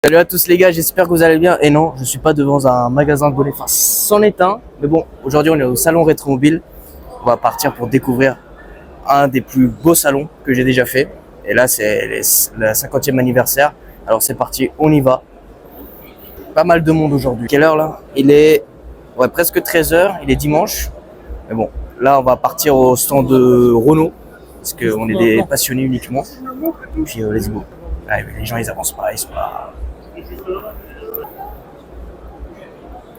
Salut à tous les gars, j'espère que vous allez bien. Et non, je suis pas devant un magasin de volets, enfin c'en est un. Mais bon, aujourd'hui on est au salon Rétromobile. On va partir pour découvrir un des plus beaux salons que j'ai déjà fait. Et là c'est le 50e anniversaire. Alors c'est parti, on y va. Pas mal de monde aujourd'hui. Quelle heure là? Il est presque 13 h, il est dimanche. Mais bon, là on va partir au stand de Renault. Parce qu'on est des passionnés uniquement. Et puis let's go. Ouais, mais les gens ils avancent pas, ils sont pas...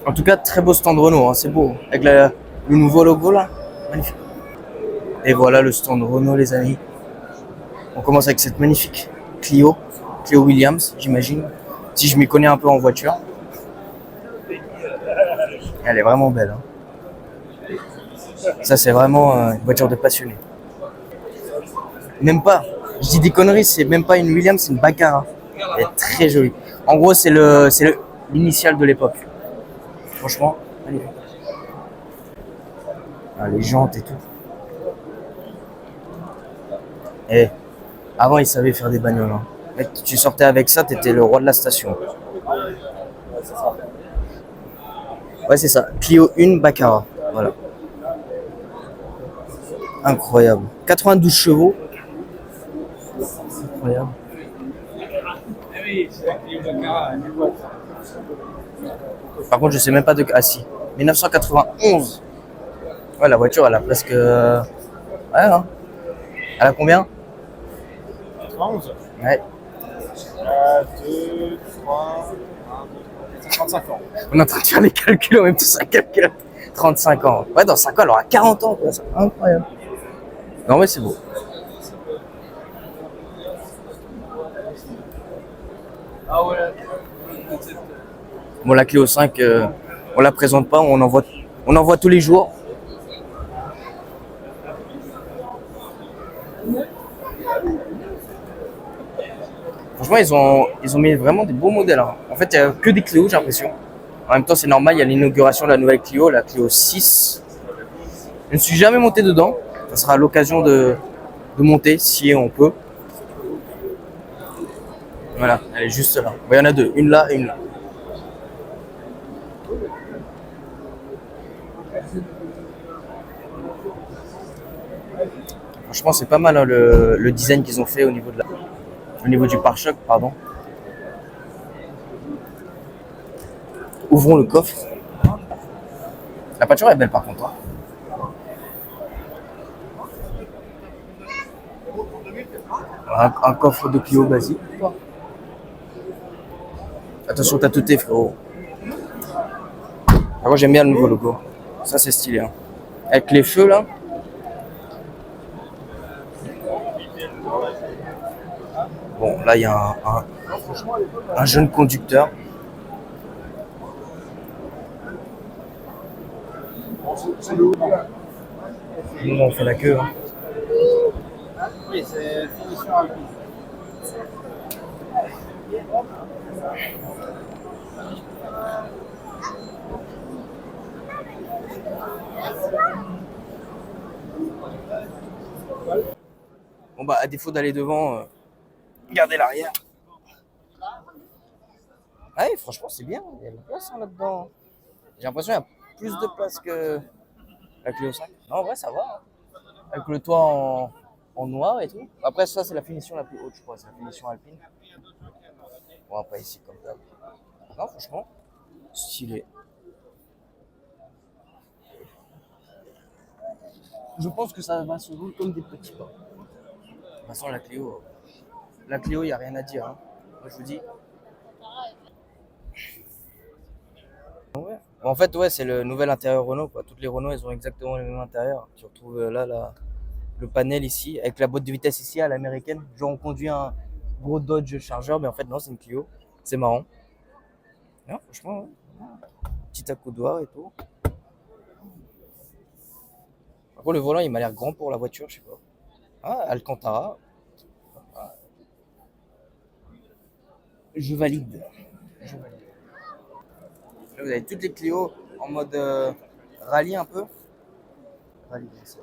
En tout cas, très beau stand Renault, hein, c'est beau. Avec le nouveau logo là, magnifique. Et voilà le stand Renault, les amis. On commence avec cette magnifique Clio Williams, j'imagine. Si je m'y connais un peu en voiture. Elle est vraiment belle. Hein. Ça, c'est vraiment une voiture de passionné. Même pas. Je dis des conneries, c'est même pas une Williams, c'est une Baccara. Elle est très jolie. En gros, c'est l'initiale de l'époque. Franchement, magnifique. Ah, les jantes et tout. Et avant, ils savaient faire des bagnoles. Hein. Mec, tu sortais avec ça, t'étais le roi de la station. Ouais, c'est ça. Clio 1 Baccara. Voilà. Incroyable. 92 chevaux. Incroyable. Par contre, je sais même pas de... Ah si. 1991. Ouais, la voiture, elle a presque... Ouais, hein. Elle a combien? 91. Ouais. 2, 3, 35 ans. On est en train de faire les calculs en même temps, ça calcule. 35 ans. Ouais, dans 5 ans, elle aura 40 ans. Quoi. C'est incroyable. Non, mais c'est beau. Bon, la Clio 5, on la présente pas, on en voit tous les jours. Franchement, ils ont mis vraiment des beaux modèles. Hein. En fait, il n'y a que des Clio, j'ai l'impression. En même temps, c'est normal, il y a l'inauguration de la nouvelle Clio, la Clio 6. Je ne suis jamais monté dedans. Ça sera l'occasion de monter si on peut. Voilà, elle est juste là. Bon, il y en a deux, une là et une là. Franchement, c'est pas mal hein, le design qu'ils ont fait au niveau du pare-choc, pardon. Ouvrons le coffre. La peinture est belle par contre. Hein. Un coffre de Clio basique. Attention, t'as tout tes frérot. Moi j'aime bien le nouveau logo. Ça c'est stylé. Hein. Avec les feux là. Bon, là il y a un jeune conducteur. Nous on fait la queue. Hein. Oui, c'est finition alpine. Bon bah à défaut d'aller devant, gardez l'arrière. Ah ouais, franchement c'est bien, il y a de la place hein, là-dedans. J'ai l'impression qu'il y a plus de place que la Clio 5. Non en vrai ça va. Hein. Avec le toit en noir et tout. Après ça c'est la finition la plus haute je crois, c'est la finition alpine. Bon après ici comme ça. Non franchement, stylé. Je pense que ça va se rouler comme des petits pas. De toute façon la Clio, il n'y a rien à dire. Hein. Moi je vous dis. Ouais. En fait, ouais, c'est le nouvel intérieur Renault. Quoi. Toutes les Renault, elles ont exactement le même intérieur. Tu retrouves le panel ici, avec la boîte de vitesse ici à l'américaine. Genre, on conduit un gros Dodge Charger, mais en fait, non, c'est une Clio. C'est marrant. Non, franchement, ouais. Petit accoudoir et tout. Par contre, le volant, il m'a l'air grand pour la voiture, je sais pas. Ah, Alcantara. Ah, je valide. Je valide. Là, vous avez toutes les Clio en mode rallye un peu. Rallye, c'est ça.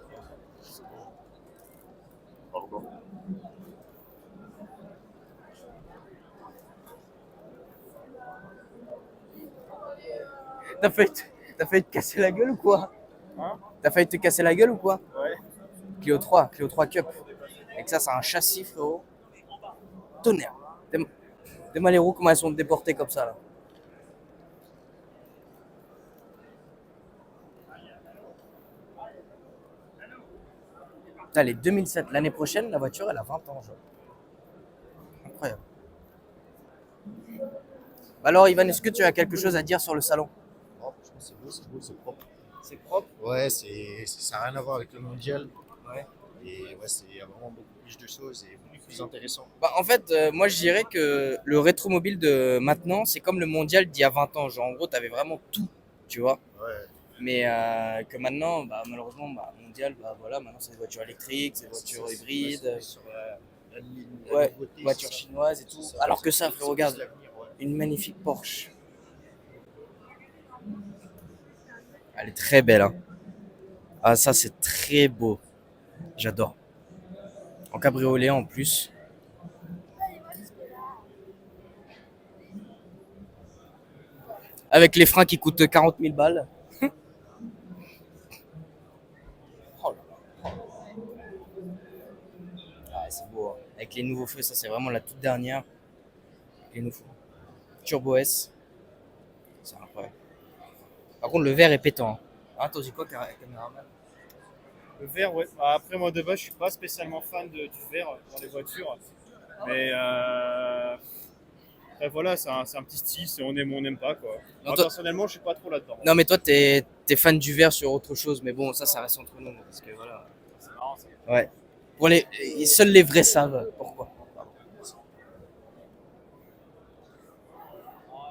T'as failli, t'as failli te casser la gueule ou quoi? Hein? T'as failli te casser la gueule ou quoi? Ouais. Clio 3 Cup. Et que ça, c'est un châssis, frérot. Tonnerre. T'es les roues, comment elles sont déportées comme ça, là. Putain, les 2007, l'année prochaine, la voiture, elle a 20 ans, genre. Incroyable. Alors, Ivan, est-ce que tu as quelque chose à dire sur le salon? Oh, franchement, c'est beau, c'est propre. C'est propre. Ouais, ça n'a rien à voir avec le mondial. Ouais. Et ouais, il y a vraiment beaucoup plus de choses et beaucoup plus intéressant. Bah, en fait, moi, je dirais que le rétromobile de maintenant, c'est comme le mondial d'il y a 20 ans. Genre, en gros, t'avais vraiment tout, tu vois. Ouais, Mais que maintenant, bah, malheureusement, bah, mondial, bah, voilà, maintenant, c'est des voitures électriques, c'est des voitures hybrides. Sur la ligne, Ouais, nouveauté, voitures c'est ça. chinoises et tout. C'est ça. Alors que ça, C'est frère, plus regarde, l'avenir, ouais. une magnifique Porsche. Elle est très belle, hein. Ah, ça, c'est très beau. J'adore. En cabriolet en plus. Avec les freins qui coûtent 40 000 balles. Oh là là. Ah, c'est beau, hein. Avec les nouveaux feux, ça, c'est vraiment la toute dernière. Les nouveaux. Turbo S. C'est incroyable. Par contre, le verre est pétant, hein. Ah, t'as dit quoi, caméraman? Le verre, ouais. Bah, après, moi de base, je suis pas spécialement fan du verre dans les voitures. Mais après, voilà, c'est un petit style, c'est on aime ou on n'aime pas, quoi. Non, Moi, toi- personnellement, je suis pas trop là-dedans. Non, mais toi, t'es fan du verre sur autre chose. Mais bon, ça reste entre nous. Parce que voilà. C'est marrant, ça. Ouais. Pour seuls les vrais savent pourquoi.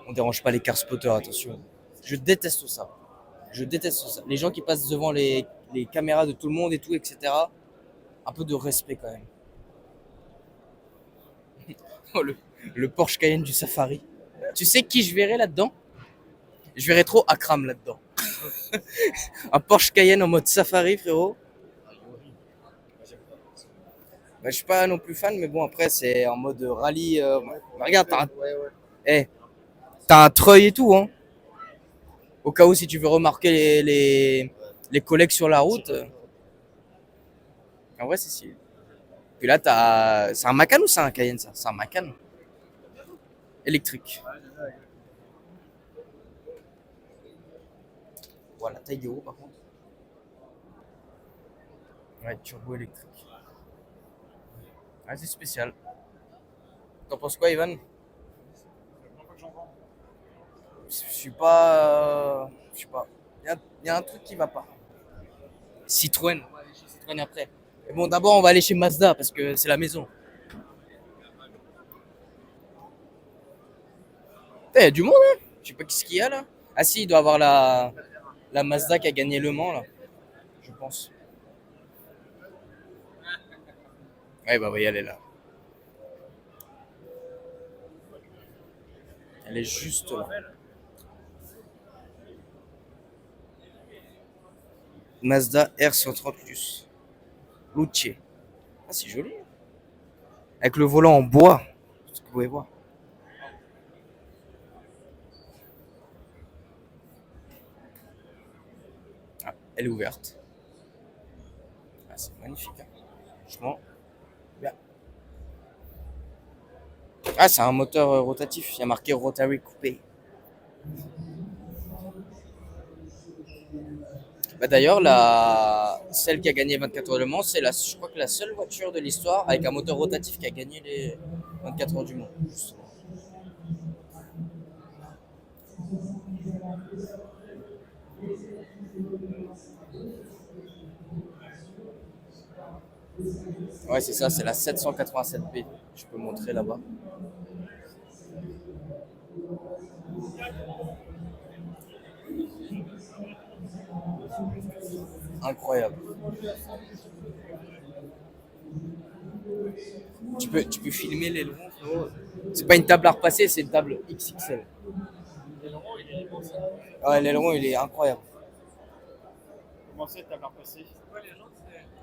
On dérange pas les car spotters, attention. Je déteste ça. Je déteste ça. Les gens qui passent devant les caméras de tout le monde et tout, etc. Un peu de respect quand même. Oh, le Porsche Cayenne du Safari. Tu sais qui je verrais là-dedans? Je verrais trop Akram là-dedans. Un Porsche Cayenne en mode Safari, frérot. Ah, Yori. Moi, j'aime pas. Bah, je suis pas non plus fan, mais bon, après, c'est en mode rallye. Bah, regarde, eh, t'as un treuil et tout, hein. Au cas où, si tu veux remarquer les collègues sur la route. En vrai, c'est stylé. Puis là, c'est un Macan ou c'est un Cayenne, ça? C'est un Macan. Électrique. Voilà, taille des roues, par contre. Ouais, turbo électrique. Ah, c'est spécial. T'en penses quoi, Ivan? Je suis pas. Je sais pas. Il y a un truc qui va pas. Citroën. On va aller chez Citroën après. Mais bon, d'abord, on va aller chez Mazda parce que c'est la maison. Il y a du monde, hein? Je sais pas ce qu'il y a là. Ah, si, il doit avoir la Mazda qui a gagné Le Mans là. Je pense. Ouais, bah, oui, elle est là. Elle est juste là. Mazda R130 Plus. Luce. Ah, c'est joli. Avec le volant en bois. Ce que vous pouvez voir. Ah, elle est ouverte. Ah, c'est magnifique, hein. Franchement, bien. Ah, c'est un moteur rotatif. Il y a marqué Rotary Coupé. Bah, d'ailleurs, celle qui a gagné 24 heures de Mans, je crois que la seule voiture de l'histoire avec un moteur rotatif qui a gagné les 24 heures du Mans. Justement. Ouais, c'est ça, c'est la 787B. Je peux montrer là-bas. Incroyable. Tu peux filmer l'aileron, frérot. C'est pas une table à repasser, c'est une table XXL. Ouais, l'aileron, il est incroyable. Comment ça, t'as bien passé?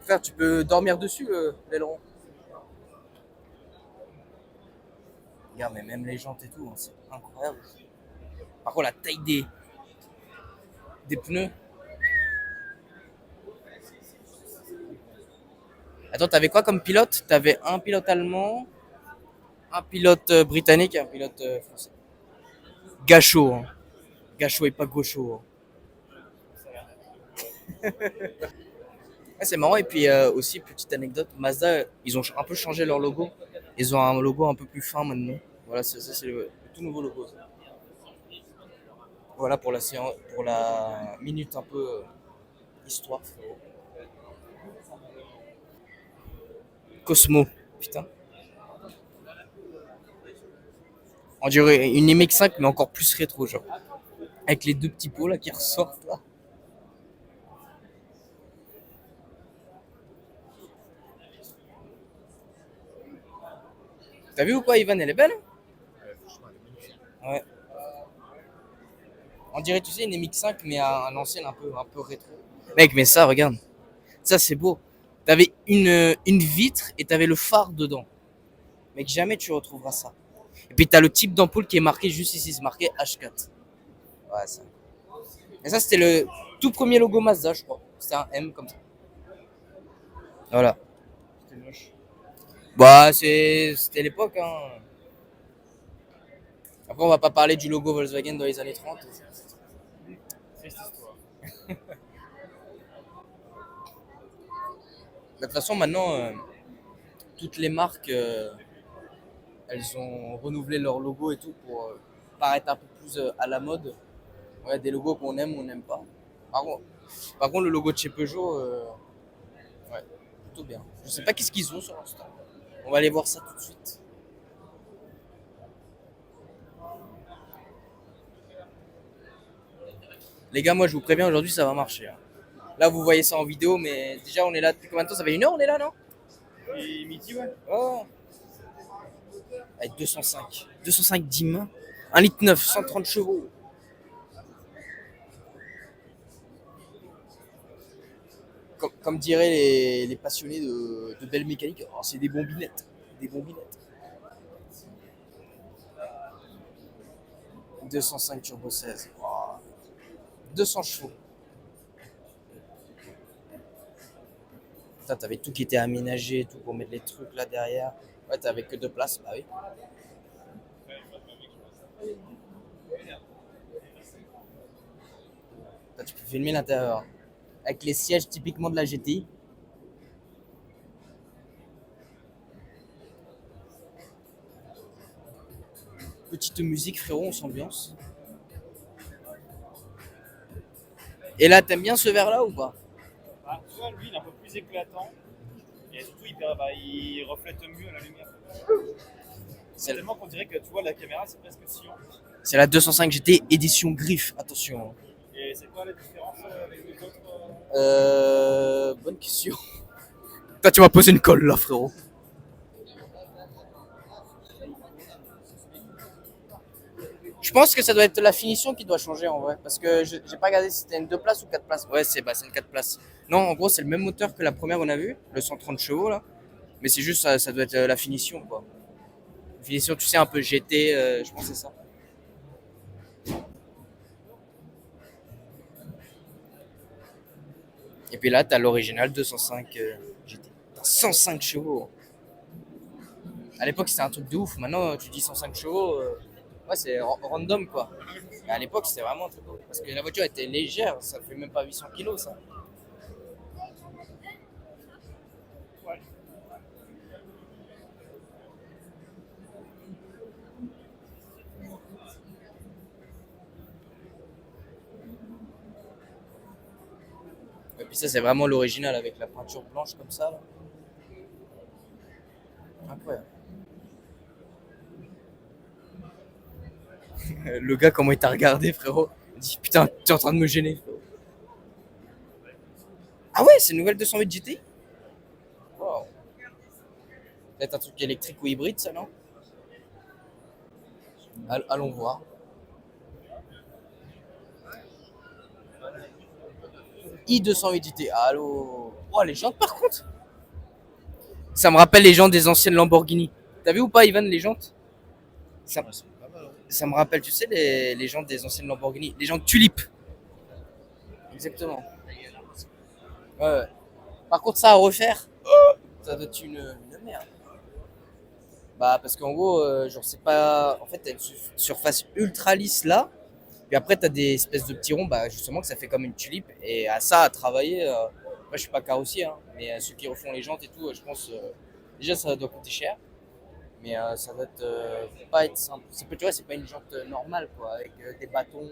Frère, tu peux dormir dessus, l'aileron. Regarde, mais même les jantes et tout, hein, c'est incroyable. Par contre, la taille Des pneus. Attends, t'avais quoi comme pilote? T'avais un pilote allemand, un pilote britannique et un pilote français. Gachot, hein. Gachot et pas Gaucho, hein. Ouais, c'est marrant. Et puis aussi, petite anecdote, Mazda, ils ont un peu changé leur logo. Ils ont un logo un peu plus fin maintenant. Voilà, ça, c'est le tout nouveau logo. Ça. Voilà pour la séance, pour la minute un peu histoire, frérot. Cosmo, putain. On dirait une MX5 mais encore plus rétro, genre. Avec les deux petits pots là qui ressortent là. T'as vu ou quoi, Ivan, elle est belle? Franchement, elle est magnifique. Ouais. On dirait, tu sais, une MX5 mais un ancien un peu rétro. Mec, mais ça, regarde. Ça, c'est beau. T'avais une vitre et t'avais le phare dedans. Mec, jamais tu retrouveras ça. Et puis t'as le type d'ampoule qui est marqué juste ici, c'est marqué H4. Ouais, ça. Et ça, c'était le tout premier logo Mazda, je crois. C'était un M comme ça. Voilà. C'était moche. Bah, c'était l'époque, hein. Après, on va pas parler du logo Volkswagen dans les années 30. Triste histoire. De toute façon, maintenant, toutes les marques, elles ont renouvelé leur logo et tout pour paraître un peu plus à la mode. Ouais, des logos qu'on aime ou on n'aime pas. Par contre, le logo de chez Peugeot, ouais, plutôt bien. Je sais pas qu'est-ce qu'ils ont sur l'instant. On va aller voir ça tout de suite. Les gars, moi je vous préviens, aujourd'hui ça va marcher, hein. Là, vous voyez ça en vidéo, mais déjà on est là depuis combien de temps? Ça fait 1 heure, on est là, non? Et midi, ouais. Oh. Avec 205. 205 DIM. 1 litre 9, 130 chevaux. Comme diraient les passionnés de belles mécaniques, oh, c'est des bombinettes. Des bombinettes. 205 turbo 16. Oh. 200 chevaux. Putain, t'avais tout qui était aménagé et tout pour mettre les trucs là derrière. Ouais, t'avais que 2 places, bah oui. Là, tu peux filmer l'intérieur. Avec les sièges typiquement de la GTI. Petite musique, frérot, on s'ambiance. Et là, t'aimes bien ce verre là ou pas? Ah, tu vois, lui, il est un peu plus éclatant. Et surtout, il reflète mieux la lumière. C'est tellement qu'on dirait que tu vois, la caméra, c'est presque sillon. C'est la 205 GT édition griffe, attention. Et c'est quoi la différence avec les autres Bonne question. Toi, tu m'as posé une colle là, frérot. Je pense que ça doit être la finition qui doit changer en vrai. Parce que j'ai pas regardé si c'était une 2 places ou 4 places. Ouais, c'est une 4 places. Non, en gros, c'est le même moteur que la première qu'on a vue, le 130 chevaux là. Mais c'est juste, ça doit être la finition quoi. La finition, tu sais, un peu GT, je pense que c'est ça. Et puis là, t'as l'original 205 GT. T'as 105 chevaux. À l'époque, c'était un truc de ouf. Maintenant, tu dis 105 chevaux, ouais, c'est random quoi. Mais à l'époque, c'était vraiment un truc de ouf. Parce que la voiture était légère, ça fait même pas 800 kilos ça. Ouais. Et puis ça, c'est vraiment l'original avec la peinture blanche comme ça. Là. Incroyable. Le gars, comment il t'a regardé, frérot? Il dit putain, tu es en train de me gêner, frérot. Ah ouais, c'est une nouvelle 208 GTI? Wow. Peut-être un truc électrique ou hybride, ça, non? Allons voir. i208 GT. Allô. Oh, les jantes, par contre. Ça me rappelle les jantes des anciennes Lamborghini. T'as vu ou pas, Ivan, les jantes? Ça, Ouais, c'est pas mal, hein. ça me rappelle, tu sais, les jantes des anciennes Lamborghini. Les jantes Tulip. Exactement. Ouais, ouais. Par contre, ça à refaire, ça doit être une merde. Bah, parce qu'en gros, genre, c'est pas. En fait, t'as une surface ultra lisse là. Puis après, t'as des espèces de petits ronds, bah, justement, que ça fait comme une tulipe. Et à ça, à travailler. Moi, je suis pas carrossier, hein, mais ceux qui refont les jantes et tout, je pense. Déjà, ça doit coûter cher. Mais ça doit être, pas être simple. Tu vois, c'est pas une jante normale, quoi, avec des bâtons.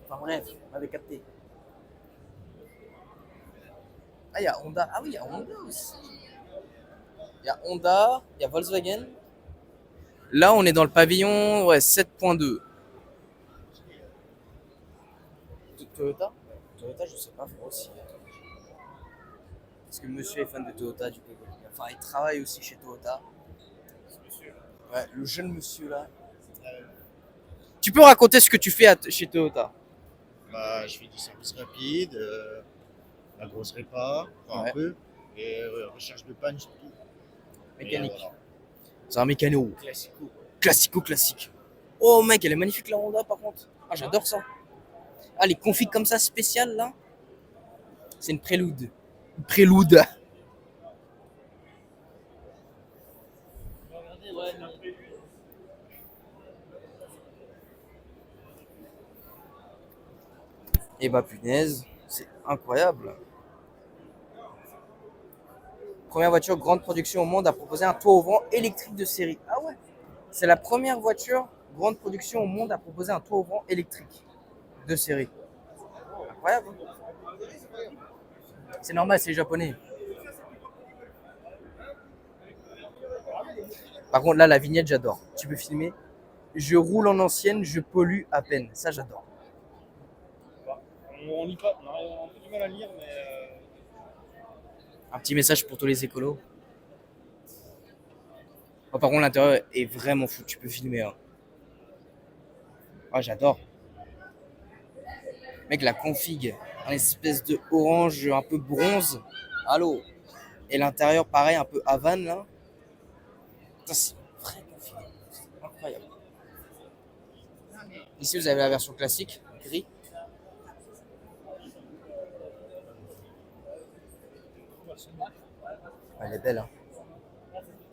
Enfin bref, on avait capté. Ah, il y a Honda. Ah oui, il y a Honda aussi. Il y a Honda, il y a Volkswagen. Là, on est dans le pavillon ouais, 7.2. Toyota Toyota, je sais pas, faut aussi. Parce que monsieur est fan de Toyota, du coup. Enfin, il travaille aussi chez Toyota. Ouais, le jeune monsieur là. Tu peux raconter ce que tu fais chez Toyota? Bah, je fais du service rapide, la grosse répa, enfin Ouais. un peu, et recherche de panne surtout. Mécanique. Et, voilà. C'est un mécano. Classico. Classique. Oh mec, elle est magnifique la Honda par contre. Ah, j'adore ça. Ah, les configs comme ça spéciales là. C'est une prélude. Une prélude. Et bah punaise, c'est incroyable. Première voiture grande production au monde à proposer un toit ouvrant électrique de série. Ah ouais. C'est la première voiture grande production au monde à proposer un toit ouvrant électrique de série. Incroyable. C'est normal, c'est les japonais. Par contre là, la vignette, j'adore. Tu peux filmer. Je roule en ancienne, je pollue à peine. Ça, j'adore. On lit pas, on a un peu du mal à lire, mais. Un petit message pour tous les écolos. Oh, par contre, l'intérieur est vraiment fou. Tu peux filmer. Hein. Ah, j'adore. Mec, la config, un espèce de orange un peu bronze. Allô. Et l'intérieur, pareil, un peu Havane, là. Putain, c'est une vraie config. C'est incroyable. Ici, vous avez la version classique, gris. Elle est belle, hein.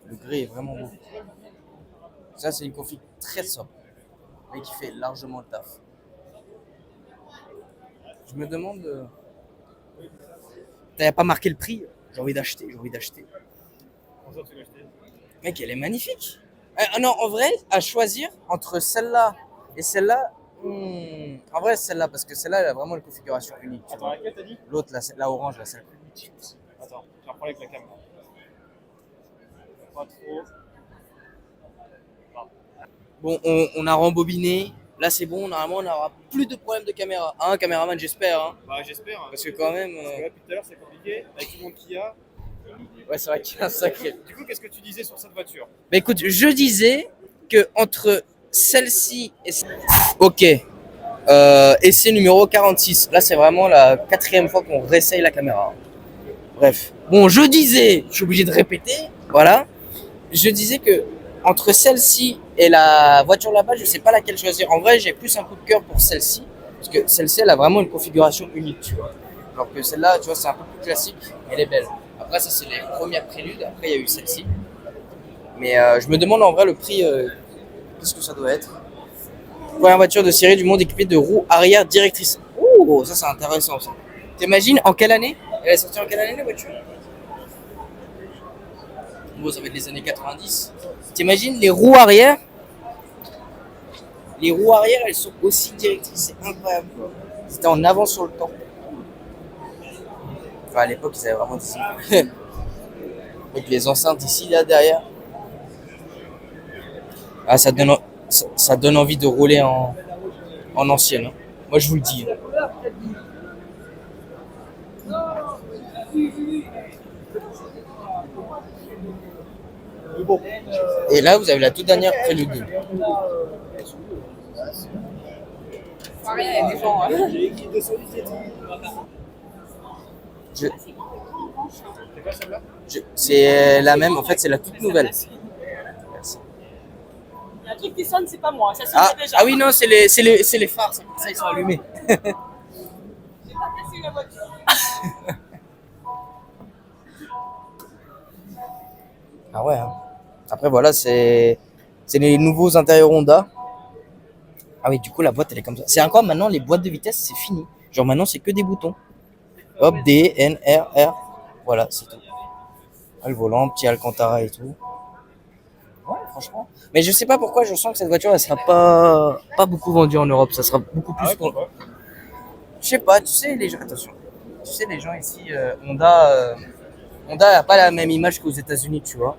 Le gris est vraiment beau. Ça, c'est une config très sobre, mais qui fait largement le taf. Je me demande... T'avais pas marqué le prix? J'ai envie d'acheter. Comment ça, tu l'as acheté? Mec, elle est magnifique. Ah non, en vrai, à choisir entre celle-là et celle-là, en vrai, celle-là, parce que celle-là, elle a vraiment une configuration unique. Tu Attends, vois. laquelle t'as dit? L'autre, la orange, là, celle. Attends, je vais reprendre avec la caméra. Pas trop. Bon, on a rembobiné. Là, c'est bon. Normalement, on n'aura plus de problème de caméra. Hein, caméraman, j'espère. Hein. Bah, j'espère. Parce que quand même... Parce que là, depuis tout à l'heure, c'est compliqué. Avec tout le monde qu'il y a. Ouais, c'est vrai qu'il y a un sacré... Du coup, qu'est-ce que tu disais sur cette voiture? Bah écoute, je disais que entre celle-ci et... Ok. Essai numéro 46. Là, c'est vraiment la 4e fois qu'on réessaye la caméra. Bref. Bon, je disais, je suis obligé de répéter, voilà. Je disais que entre celle-ci et la voiture là-bas, je sais pas laquelle choisir. En vrai, j'ai plus un coup de cœur pour celle-ci. Parce que celle-ci, elle a vraiment une configuration unique, tu vois. Alors que celle-là, tu vois, c'est un peu plus classique, mais elle est belle. Après, ça, c'est les premières préludes. Après, il y a eu celle-ci. Mais je me demande en vrai le prix, qu'est-ce que ça doit être. Première voiture de série du monde équipée de roues arrière directrices. Oh, ça c'est intéressant ça. T'imagines en quelle année? Elle est sortie en quelle année la voiture? Bon, ça va être les années 90. T'imagines les roues arrière? Les roues arrière, elles sont aussi directrices, c'est incroyable. C'était en avance sur le temps. Enfin, à l'époque, ils avaient vraiment dit ça. Avec les enceintes ici, là, derrière. Ah, ça donne envie de rouler en ancienne. Hein. Moi, je vous le dis. Et là, vous avez la toute dernière prélude. C'est quoi celle-là? C'est la même, en fait, c'est la toute nouvelle. Merci. truc qui sonne, c'est pas moi. Ça sonne Ah, déjà. ah oui, non, c'est les phares, c'est pour ça ils sont allumés. J'ai pas cassé la voiture. Ah ouais. Hein. Après voilà, c'est les nouveaux intérieurs Honda. Ah oui, du coup la boîte elle est comme ça. C'est encore maintenant les boîtes de vitesse, c'est fini. Genre maintenant c'est que des boutons. Hop, D, N, R, R. Voilà, c'est tout. Ah, le volant, petit Alcantara et tout. Ouais, franchement. Mais je sais pas pourquoi je sens que cette voiture elle sera pas beaucoup vendue en Europe. Ça sera beaucoup plus pour. Je sais pas, tu sais les gens. Attention. Tu sais les gens ici, Honda a pas la même image qu'aux États-Unis, tu vois.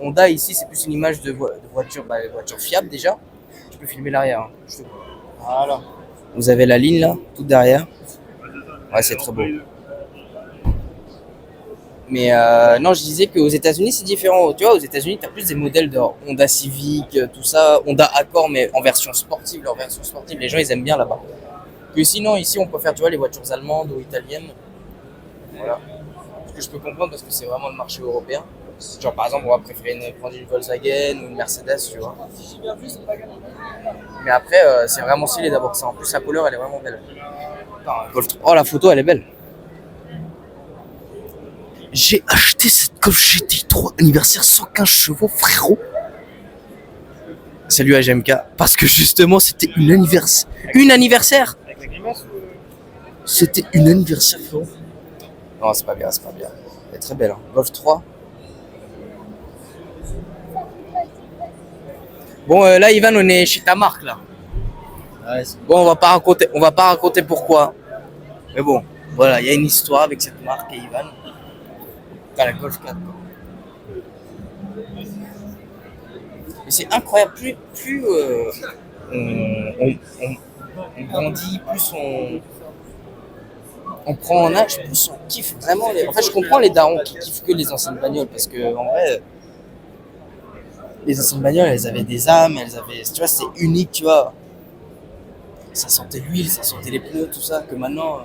Honda ici c'est plus une image de voiture, voiture fiable déjà. Tu peux filmer l'arrière. Hein. Voilà. Vous avez la ligne là, tout derrière. Ouais, c'est très beau. Mais non, je disais qu'aux États-Unis c'est différent. Tu vois, aux États-Unis t'as plus des modèles de Honda Civic, tout ça, Honda Accord, mais en version sportive. Leur version sportive, les gens ils aiment bien là-bas. Que sinon ici on préfère, tu vois, les voitures allemandes ou italiennes. Voilà. Ce que je peux comprendre parce que c'est vraiment le marché européen. Genre par exemple on va préférer prendre une Volkswagen ou une Mercedes, tu vois. Mais après c'est vraiment stylé d'avoir ça. En plus la couleur elle est vraiment belle. Golf 3. Oh la photo elle est belle. J'ai acheté cette Golf GTI 3 anniversaire 115 chevaux frérot. Salut à GMK. Parce que justement c'était une anniversaire. Une anniversaire. Avec la grimace ou... C'était une anniversaire frérot. Non c'est pas bien, c'est pas bien. Elle est très belle hein. Golf 3. Bon là Ivan on est chez ta marque là. Ouais, Bon on va pas raconter pourquoi. Mais bon, voilà, il y a une histoire avec cette marque et Ivan. T'as la Golf 4 quoi. Mais c'est incroyable, plus on grandit, plus on prend en âge, plus on kiffe vraiment En fait je comprends les darons qui kiffent que les anciennes bagnoles parce que en vrai les anciennes bagnoles, elles avaient des âmes, tu vois, c'est unique, tu vois. Ça sentait l'huile, ça sentait les pneus, tout ça, que maintenant,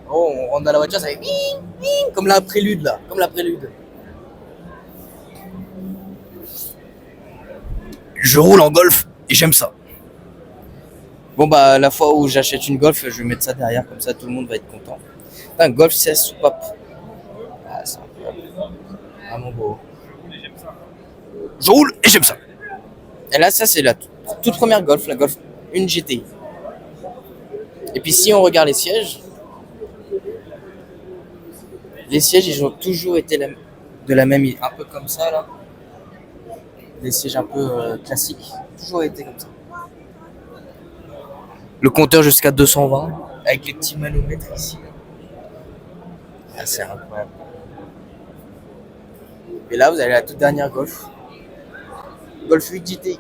oh, on rentre dans la voiture, ça fait bing, bing, comme la prélude, là, comme la prélude. Je roule en Golf et j'aime ça. Bon, bah, la fois où j'achète une Golf, je vais mettre ça derrière, comme ça, tout le monde va être content. Un Golf 16 soupape. Ah, c'est incroyable. Vraiment beau. Je roule et j'aime ça. Et là, ça, c'est la toute première Golf, la Golf 1 GTI. Et puis, si on regarde les sièges, ils ont toujours été de la même, un peu comme ça, là. Les sièges un peu classiques, toujours été comme ça. Le compteur jusqu'à 220, avec les petits manomètres ici. Ah, c'est incroyable. Et là, vous avez la toute dernière Golf. Golf 8 GTI.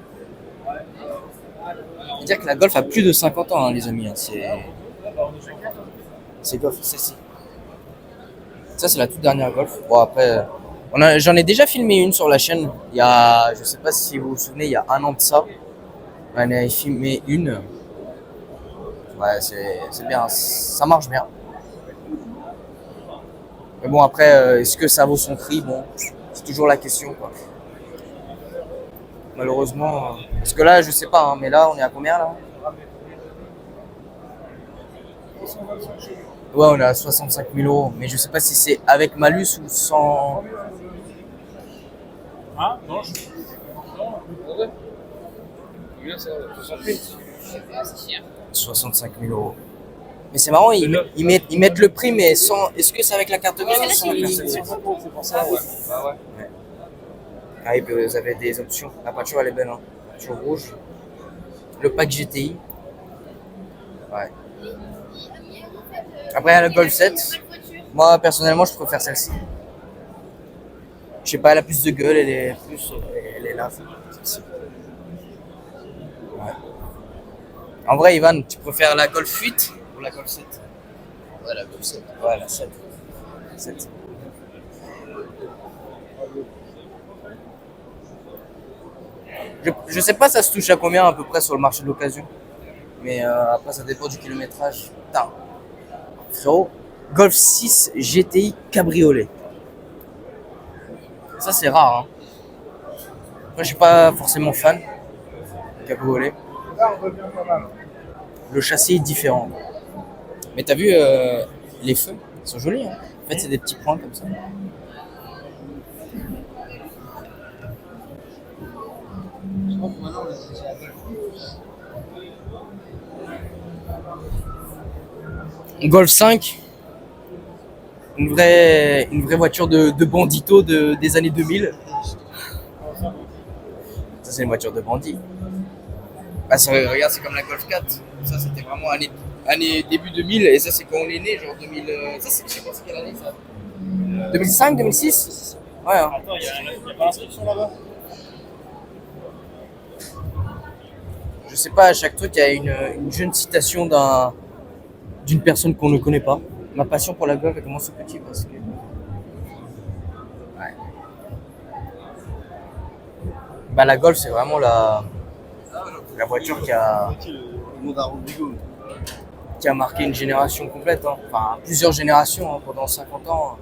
C'est-à-dire que la Golf a plus de 50 ans, hein, les amis. Hein. C'est Golf, celle-ci. Ça, c'est la toute dernière Golf. Bon, après, j'en ai déjà filmé une sur la chaîne. Il y a, je sais pas si vous vous souvenez, il y a 1 an de ça. J'en ai filmé une. Ouais, c'est bien. Ça marche bien. Mais bon, après, est-ce que ça vaut son prix? Bon, c'est toujours la question, quoi. Malheureusement, parce que là je sais pas, hein, mais là on est à combien là? Ouais, on est à 65 000 euros, mais je sais pas si c'est avec malus ou sans. Ah, non, 65 000 euros. Mais c'est marrant, ils mettent le prix, mais sans. Est-ce que c'est avec la carte bleue ou sans la carte bleue? c'est pour ça, ouais. Bah ouais. Ah, et puis vous avez des options. La peinture elle est belle, hein. Peinture rouge. Le pack GTI. Ouais. Après, il y a le Golf 7. Moi, personnellement, je préfère celle-ci. Je sais pas, elle a plus de gueule, elle est là. Celle-ci. Ouais. En vrai, Ivan, tu préfères la Golf 8 ou la Golf 7? Ouais, la Golf 7. Ouais, la 7. 7. Je sais pas ça se touche à combien à peu près sur le marché de l'occasion. Mais après ça dépend du kilométrage. Putain. Frérot, Golf 6 GTI cabriolet. Ça c'est rare hein. Moi je suis pas forcément fan. cabriolet. Le châssis est différent. Mais t'as vu les feux, ils sont jolis. Hein. En fait, c'est des petits points comme ça. Golf 5, une vraie voiture de bandito des années 2000. Ça, c'est une voiture de bandit. Bah, regarde, c'est comme la Golf 4. Ça, c'était vraiment année début 2000. Et ça, c'est quand on est né, genre 2000. Ça, c'est, je sais pas c'est quelle année ça. 2005, 2006. Ouais. Hein. Attends, il y a pas l'inscription là-bas? Je sais pas, à chaque truc, il y a une jeune citation d'une personne qu'on ne connaît pas. Ma passion pour la Golf a commencé petit parce que. Ouais. Bah, la Golf, c'est vraiment la voiture qui a marqué une génération complète. Hein. Enfin, plusieurs générations hein, pendant 50 ans.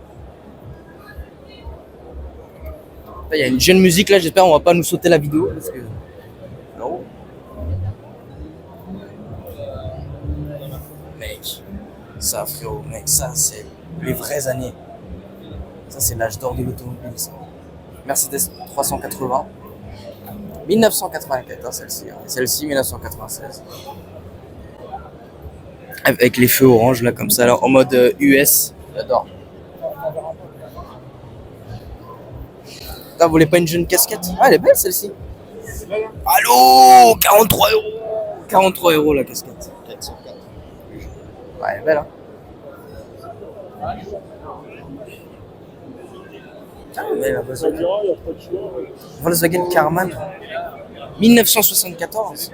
Il y a une jeune musique là, j'espère on va pas nous sauter la vidéo parce que. Non. Mec, ça frérot, mec, ça c'est les vraies années. Ça c'est l'âge d'or de l'automobile ça. Mercedes 380. 1984 hein, celle-ci. Hein. Celle-ci 1996. Avec les feux orange là comme ça, alors, en mode US. J'adore. Vous voulez pas une jeune casquette? Ah, elle est belle celle-ci. Allô, 43 euros. 43 euros la casquette. 404. Ouais, elle est belle, hein. Ah, mais la Volkswagen Carman. 1974.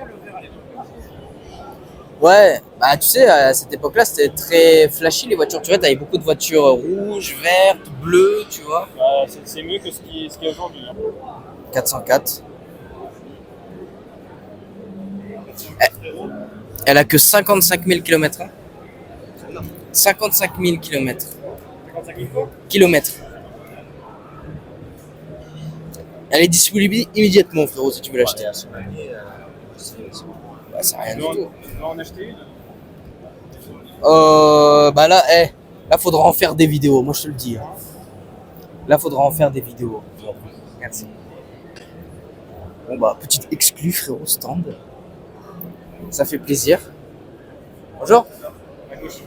Ouais, bah tu sais, à cette époque-là, c'était très flashy les voitures. Tu vois, t'avais beaucoup de voitures rouges, vertes, bleues, tu vois. C'est mieux que ce qu'il y a aujourd'hui. Hein. 404. Elle a que 55 000 km. Hein. 55 000 km. 55 000 quoi? Kilomètres. Elle est disponible immédiatement, frérot, si tu veux l'acheter. Bah, c'est rien du tout. Tu vas en acheter une? Bah là, là, faudra en faire des vidéos, moi je te le dis. Hein. Là, faudra en faire des vidéos. Merci. Bon bah, petite exclue, frérot, stand. Ça fait plaisir. Bonjour. À gauche.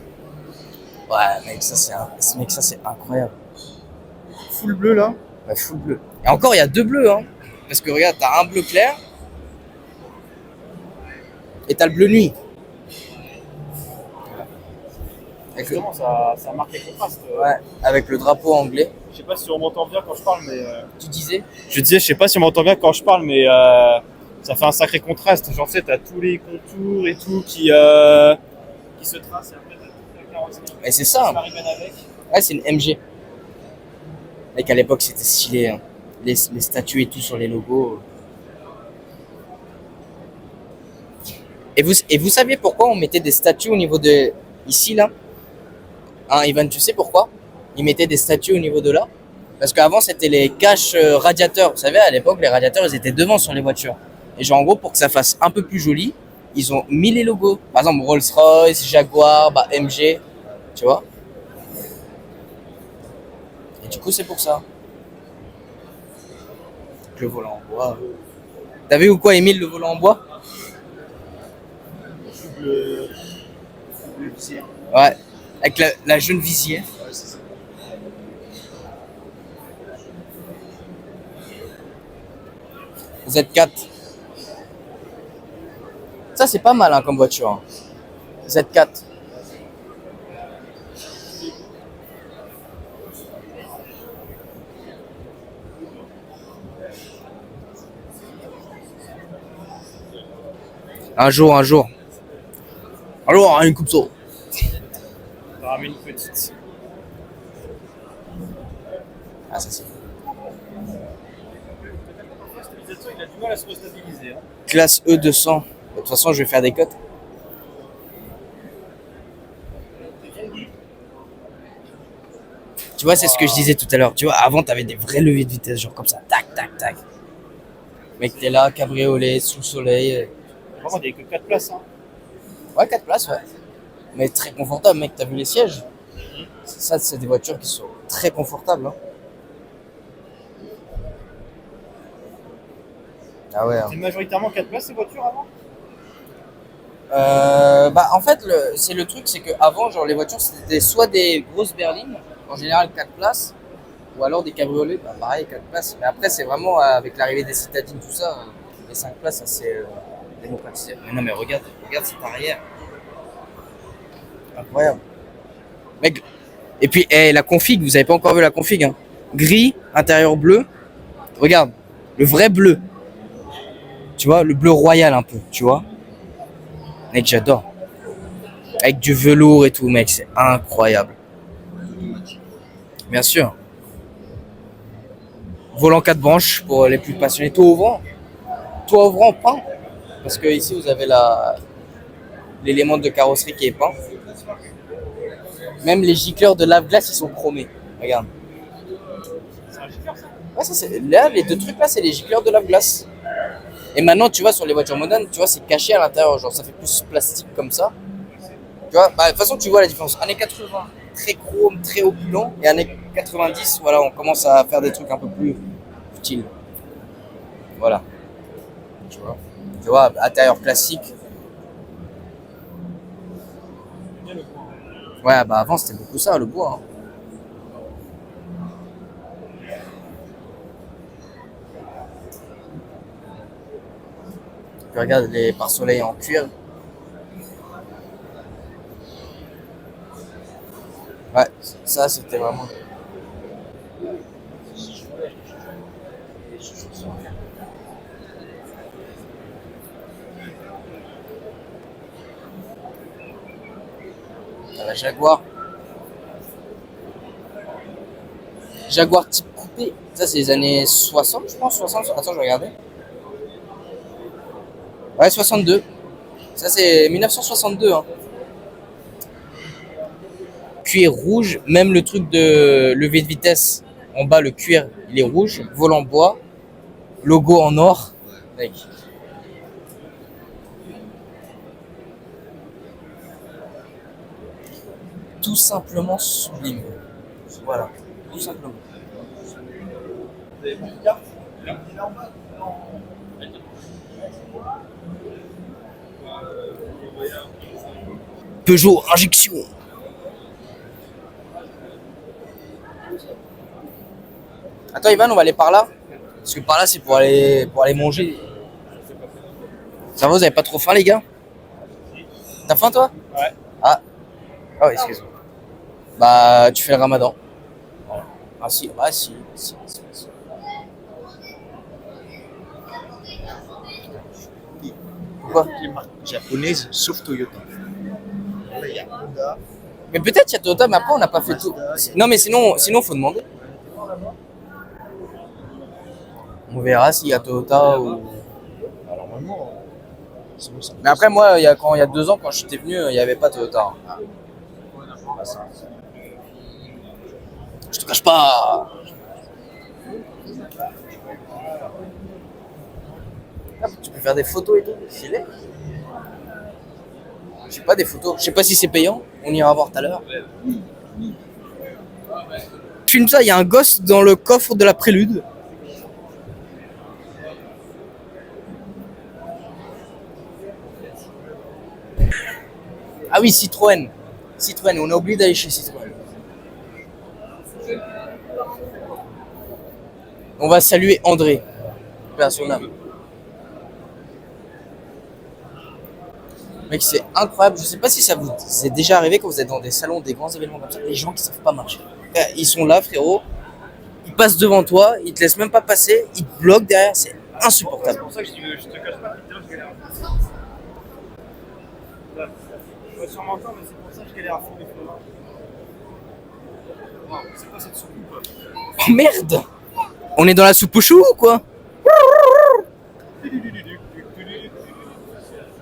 Ouais, mec, ça c'est incroyable. Full bleu là. Ouais, full bleu. Et encore, il y a deux bleus, hein. Parce que regarde, t'as un bleu clair. Et t'as le bleu nuit. Justement, ça marque les contrastes. Ouais, avec le drapeau anglais. Je sais pas si on m'entend bien quand je parle, mais. Tu disais? Je disais, je sais pas si on m'entend bien quand je parle, mais ça fait un sacré contraste. Genre, tu sais, t'as tous les contours et tout qui se tracent et après t'as toute la carrosserie. Et c'est ça. Marie-Ben avec. Ouais, c'est une MG. Mec, à l'époque, c'était stylé. Hein. Les statues et tout sur les logos. Et vous saviez pourquoi on mettait des statues au niveau de... Ici, là? Hein, Ivan, tu sais pourquoi ils mettaient des statues au niveau de là? Parce qu'avant, c'était les caches radiateurs. Vous savez, à l'époque, les radiateurs, ils étaient devant sur les voitures. Et genre, en gros, pour que ça fasse un peu plus joli, ils ont mis les logos. Par exemple, Rolls-Royce, Jaguar, bah, MG. Tu vois? Et du coup, c'est pour ça. Le volant en bois. T'as vu ou quoi, Émile, le volant en bois? Le visière. Ouais, avec la jaune visière. Ouais, c'est ça. Z4. Ça, c'est pas mal hein, comme voiture. Hein. Z4. Un jour. Alors, une coupe ça. On va ramener une petite. Ah, ça c'est. La stabilisation, il a du mal à se restabiliser. Hein. Classe E200. De toute façon, je vais faire des cotes. Tu vois, c'est ce que je disais tout à l'heure. Tu vois, avant, t'avais des vrais leviers de vitesse, genre comme ça. Tac, tac, tac. Mec, t'es là, cabriolet, sous le soleil. Vraiment, il n'y a que 4 places. Hein. Ouais, 4 places, ouais. Mais très confortable, mec, t'as vu les sièges? Ça, c'est des voitures qui sont très confortables. Hein. Ah ouais. Hein. C'est majoritairement 4 places ces voitures avant? Bah en fait c'est le truc, c'est que avant genre les voitures c'était soit des grosses berlines, en général 4 places, ou alors des cabriolets, bah pareil 4 places. Mais après c'est vraiment avec l'arrivée des citadines tout ça, les 5 places ça s'est démocratisé. Mais non mais regarde cette arrière. Incroyable. Mec. Et puis la config, vous avez pas encore vu la config hein. Gris, intérieur bleu. Regarde, le vrai bleu. Tu vois, le bleu royal un peu, tu vois. Mec, j'adore. Avec du velours et tout, mec, c'est incroyable. Bien sûr. Volant 4 branches pour les plus passionnés. Toit ouvrant. Toit ouvrant peint. Parce que ici, vous avez l'élément de carrosserie qui est peint. Même les gicleurs de lave-glace, ils sont chromés. Regarde. C'est un gicleur ça? Ouais, ça, là, les deux trucs là, c'est les gicleurs de lave-glace. Et maintenant, tu vois, sur les voitures modernes, tu vois, c'est caché à l'intérieur. Genre, ça fait plus plastique comme ça. Tu vois, bah, de toute façon, tu vois la différence. Années 80, très chrome, très opulent. Et années 90, voilà, on commence à faire des trucs un peu plus utiles. Voilà. Tu vois, intérieur classique. Ouais, bah avant, c'était beaucoup ça, le bois. Hein. Puis regarde les pare-soleils en cuir. Ouais, ça c'était vraiment. La Jaguar. Jaguar type coupé. Ça c'est les années 60, je pense. 60. Attends, je vais regarder. Ouais, 62. Ça c'est 1962. Hein. Cuir rouge, même le truc de levée de vitesse en bas, le cuir, il est rouge. Volant bois, logo en or. Mec. Tout simplement sublime. Voilà, tout simplement. Peugeot injection. Attends Ivan, on va aller par là. Parce que par là c'est pour aller manger. Ça va, vous avez pas trop faim les gars? T'as faim toi? Ouais. Ah. Oh excuse-moi. Bah tu fais le ramadan. Ah si, ah si. Pourquoi? Les marques japonaises, sauf Toyota. Il y a Honda. Mais peut-être il y a Toyota, mais après on n'a pas fait tout. Non mais sinon faut demander. On verra s'il y a Toyota ou. Alors, normalement, c'est bon, ça. Mais après moi, il y a 2 ans quand j'étais venu, il n'y avait pas Toyota. Je te cache pas. Ah, tu peux faire des photos et tout, stylé. Je sais pas, des photos. Je sais pas si c'est payant. On ira voir tout à l'heure. Filme ça, il y a un gosse dans le coffre de la Prélude. Ah oui, Citroën. Citroën, on a oublié d'aller chez Citroën. On va saluer André. Père son âme. Mec, c'est incroyable. Je sais pas si ça vous est déjà arrivé quand vous êtes dans des salons, des grands événements comme ça, les gens qui savent pas marcher. Ils sont là, frérot. Ils passent devant toi, ils te laissent même pas passer, ils te bloquent derrière, c'est insupportable. C'est pour ça que je te cache pas, je galère. Je vais sûrement entendre, mais c'est pour ça que je galère à fond des fois. Wow, c'est quoi cette soupe quoi? Oh merde! On est dans la soupe au chou ou quoi?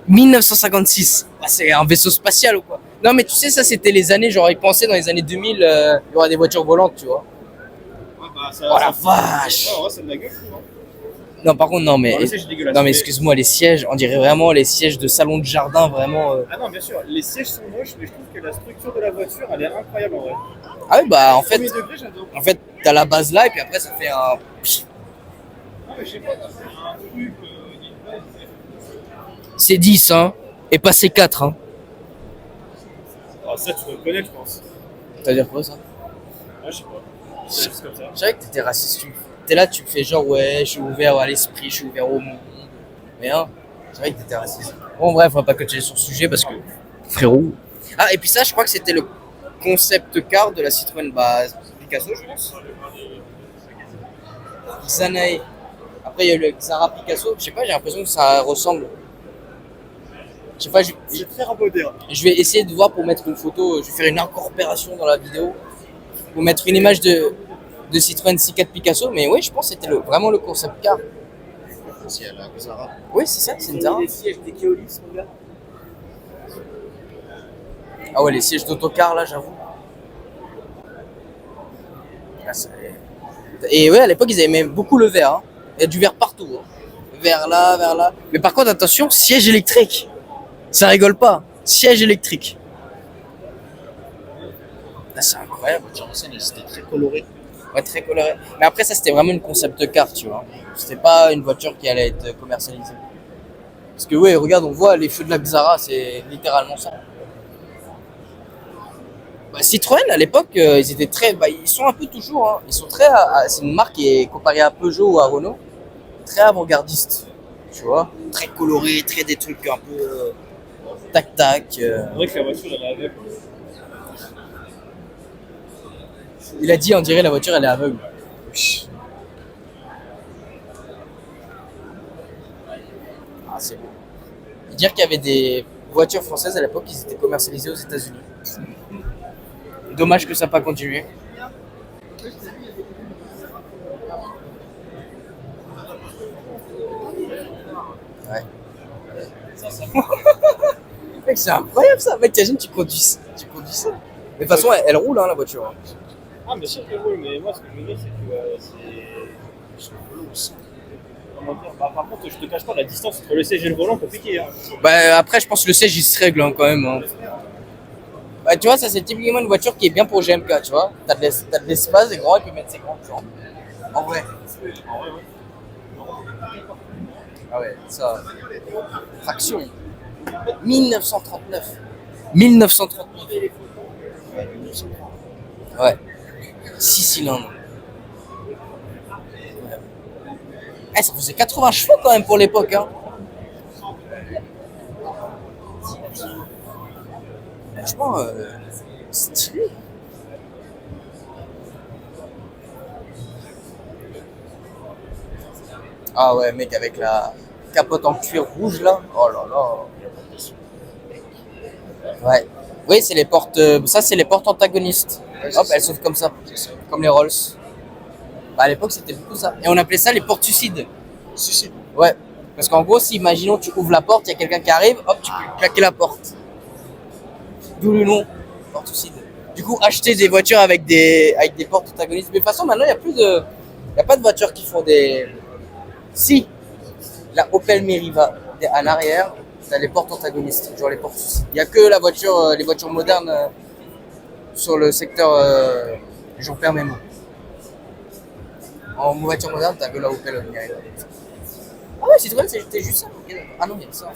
1956. Ah, c'est un vaisseau spatial ou quoi? Non mais tu sais, ça c'était les années, genre ils pensaient dans les années 2000, il y aura des voitures volantes, tu vois. Ouais, bah, ça, Oh ça, la vache! Ouais, c'est de la gueule, je trouve. Hein. Non, par contre, non, mais, Non, le siège est dégueulasse. non, mais excuse-moi, les sièges, on dirait vraiment les sièges de salon de jardin, vraiment. Ah non, bien sûr, les sièges sont moches, mais je trouve que la structure de la voiture, elle est incroyable en vrai. Ah oui, bah, Premier degré, j'adore. en fait, t'as la base là, et puis après, ça fait un. Non, mais je sais pas, c'est un truc, il y a une base, C'est 10, hein, et pas c'est 4, hein. Ah, ça, tu reconnais, je pense. C'est-à-dire quoi, ça? Ah, je sais pas. C'est juste comme ça. Je savais que t'étais raciste. T'es là, tu fais genre, ouais, je suis ouvert à l'esprit, je suis ouvert au monde. Mais hein, c'est vrai que t'étais raciste. Bon, bref, on va pas continuer sur ce sujet parce que, frérot. Ah, et puis ça, je crois que c'était le concept car de la Citroën Picasso, je pense. Xanae. Après, il y a eu le Xara Picasso. Je sais pas, j'ai l'impression que ça ressemble. Je sais pas, C'est très moderne. je vais essayer de voir pour mettre une photo. Je vais faire une incorporation dans la vidéo. Pour mettre une image de Citroën C4 Picasso. Mais oui, je pense que c'était vraiment le concept car. Aussi à la Zara. Oui, c'est ça, c'est une Zara. Les sièges des Keolis, mon gars. Ah ouais, les sièges d'autocar, là, j'avoue. Ah, et ouais, à l'époque, ils aimaient beaucoup le verre. Hein. Il y a du verre partout. Hein. Vers là, vers là. Mais par contre, attention, siège électrique. Ça rigole pas. Siège électrique. Là, c'est incroyable. La voiture ancienne, c'était très coloré. Ouais, très coloré. Mais après, ça, c'était vraiment une concept car, tu vois. C'était pas une voiture qui allait être commercialisée. Parce que, ouais, regarde, on voit les feux de la Xara, c'est littéralement ça. Bah, Citroën, à l'époque, ils étaient très. Bah, ils sont un peu toujours. Hein, ils sont très. C'est une marque qui est comparée à Peugeot ou à Renault. Très avant-gardiste. Tu vois. Très coloré, très des trucs un peu. Tac-tac. C'est vrai que la voiture, elle est aveugle. Il a dit, on dirait la voiture, elle est aveugle. Ah, c'est beau. Dire qu'il y avait des voitures françaises à l'époque qui étaient commercialisées aux États-Unis. Dommage que ça n'a pas continué. Ouais. Mec, c'est incroyable ça. Mec, t'imagines, tu conduis ça. Mais de toute façon, elle roule, hein, la voiture. Hein. Ah, mais sûr que oui, mais moi, ce que je veux dire, c'est que c'est relou. Comment dire, bah, par contre, je te cache pas, la distance entre le siège et le volant, compliqué. Hein. Bah, après, je pense que le siège, il se règle hein, quand même. Hein. Bah, tu vois, ça, c'est typiquement une voiture qui est bien pour GMK, tu vois. T'as de l'espace, c'est grand, il peut mettre ses grandes jambes. En vrai. En vrai, ouais. Ah ouais, ça. Traction. 1939. 1939. Ouais. 6 cylindres. Ouais. Eh, ça faisait 80 chevaux quand même pour l'époque. Hein. Franchement, stylé. Ah ouais, mec, avec la capote en cuir rouge là. Oh là là. Ouais. Oui, c'est les portes. Ça, c'est les portes antagonistes. Hop, elles s'ouvrent comme ça. Comme les Rolls. Bah, à l'époque, c'était beaucoup ça. Et on appelait ça les portes suicides. Suicide. Ouais. Parce qu'en gros, si imaginons tu ouvres la porte, il y a quelqu'un qui arrive, hop, tu peux claquer la porte. D'où le nom, porte suicide. Du coup, acheter des voitures avec des portes antagonistes. Mais de toute façon, maintenant, il n'y a pas de voitures qui font des. Si, la Opel Meriva en arrière, t'as les portes antagonistes, genre les portes suicides. Il n'y a que la voiture, les voitures modernes sur le secteur. J'en perds mes mots. En voiture moderne, t'as que la Opel Meriva. Ah ouais, Citroën, c'était juste ça. Ah non, il y a ça.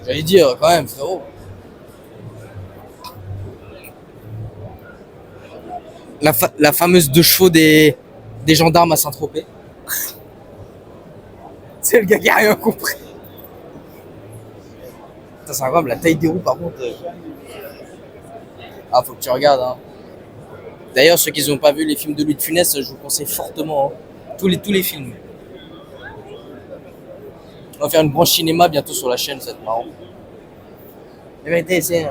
J'allais dire, quand même, frérot. La fameuse 2 chevaux des gendarmes à Saint-Tropez. C'est le gars qui a rien compris. Putain, c'est incroyable, la taille des roues par contre. Ah, faut que tu regardes. Hein. D'ailleurs, ceux qui n'ont pas vu les films de Louis de Funès, je vous conseille fortement. Hein. Tous les films. On va faire une branche cinéma bientôt sur la chaîne, ça va être marrant. La vérité, c'est.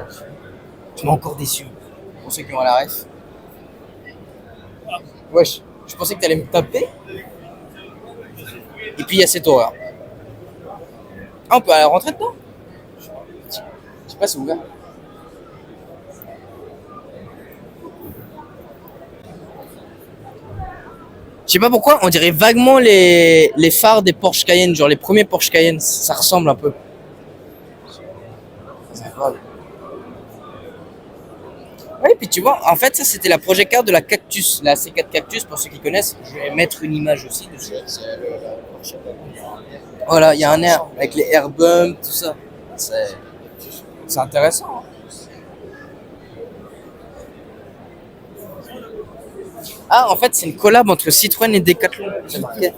Tu m'as encore déçu. Pour ceux qui ont la ref. Wesh, je pensais que t'allais me taper. Et puis il y a cette horreur. Ah, on peut aller rentrer dedans? Je sais pas, c'est ouvert. Je sais pas pourquoi, on dirait vaguement les phares des Porsche Cayenne, genre les premiers Porsche Cayenne, ça ressemble un peu. C'est grave. Ouais, puis tu vois, en fait, ça c'était la project card de la Cactus, la C4 Cactus, pour ceux qui connaissent. Je vais mettre une image aussi dessus. Voilà, il y a un air avec les air bumps, tout ça. C'est intéressant. Hein. Ah, en fait, c'est une collab entre Citroën et Decathlon. C'est marqué.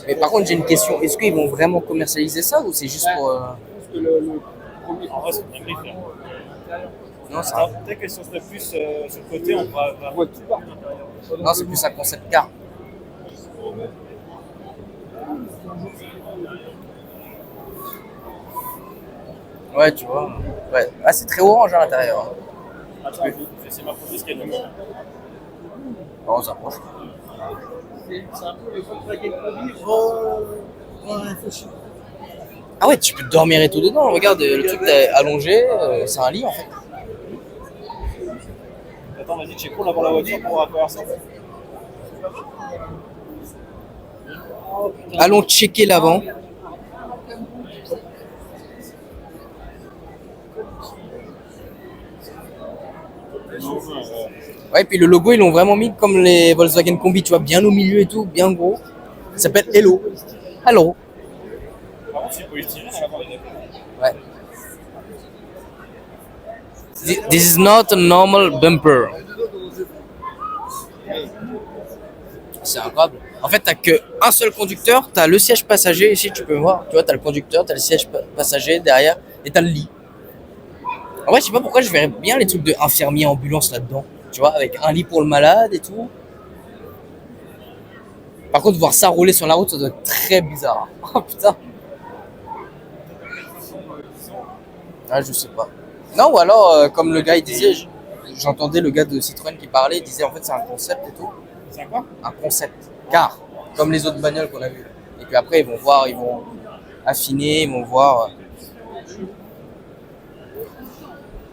Mais par contre, j'ai une question. Est-ce qu'ils vont vraiment commercialiser ça ou c'est juste pour... En vrai, c'est bien griffe. Non, c'est Peut-être que si on serait plus sur le côté, on pourra voir tout par l'intérieur. non, c'est plus un concept car. Ouais, tu vois. Ouais. Ah, c'est très orange à l'intérieur. Attends, c'est ma photo, ce qu'il y a dedans. Oh, on s'approche. C'est un peu le Volkswagen Combi réfléchi. Ah ouais, tu peux dormir et tout dedans. Regarde, le truc t'es allongé, c'est un lit en fait. Attends, vas-y, check pour l'avoir la voiture pour avoir ça. Allons checker l'avant. Ouais, puis le logo, ils l'ont vraiment mis comme les Volkswagen Combi, tu vois, bien au milieu et tout, bien gros. Ça s'appelle Hello. Hello. Par contre, c'est polystyrène à l'avant. Ouais. This is not a normal bumper. C'est incroyable. En fait, t'as qu'un seul conducteur, t'as le siège passager ici, tu peux voir. Tu vois, t'as le conducteur, t'as le siège passager derrière et t'as le lit. En vrai, je sais pas pourquoi je verrais bien les trucs de infirmier ambulance là-dedans. Tu vois, avec un lit pour le malade et tout. Par contre, voir ça rouler sur la route, ça doit être très bizarre. Oh putain. Ah, je sais pas. Non, ou alors, comme le gars il disait, j'entendais le gars de Citroën qui parlait, il disait en fait c'est un concept et tout. C'est quoi? Un concept. Car, comme les autres bagnoles qu'on a vues. Et puis après, ils vont voir, ils vont affiner, ils vont voir.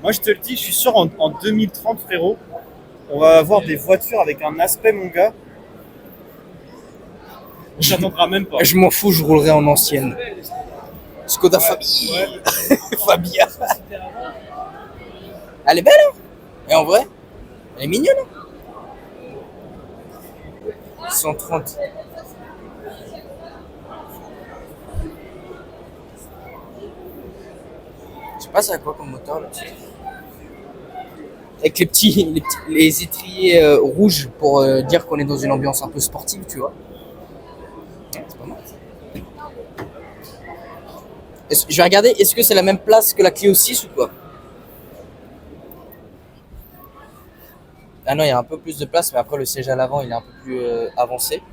Moi, je te le dis, je suis sûr, en 2030, frérot, on va avoir des voitures avec un aspect, mon gars. On s'attendra même pas. Je m'en fous, je roulerai en ancienne. Skoda Fabia. Ouais. Fabia. Elle est belle, hein? Et en vrai, elle est mignonne, hein? 130. Je sais pas c'est à quoi comme moteur là-dessus. Avec les étriers rouges pour dire qu'on est dans une ambiance un peu sportive, tu vois. C'est pas mal. Je vais regarder, est-ce que c'est la même place que la Clio 6 ou quoi? Ah non, il y a un peu plus de place, mais après le siège à l'avant il est un peu plus avancé.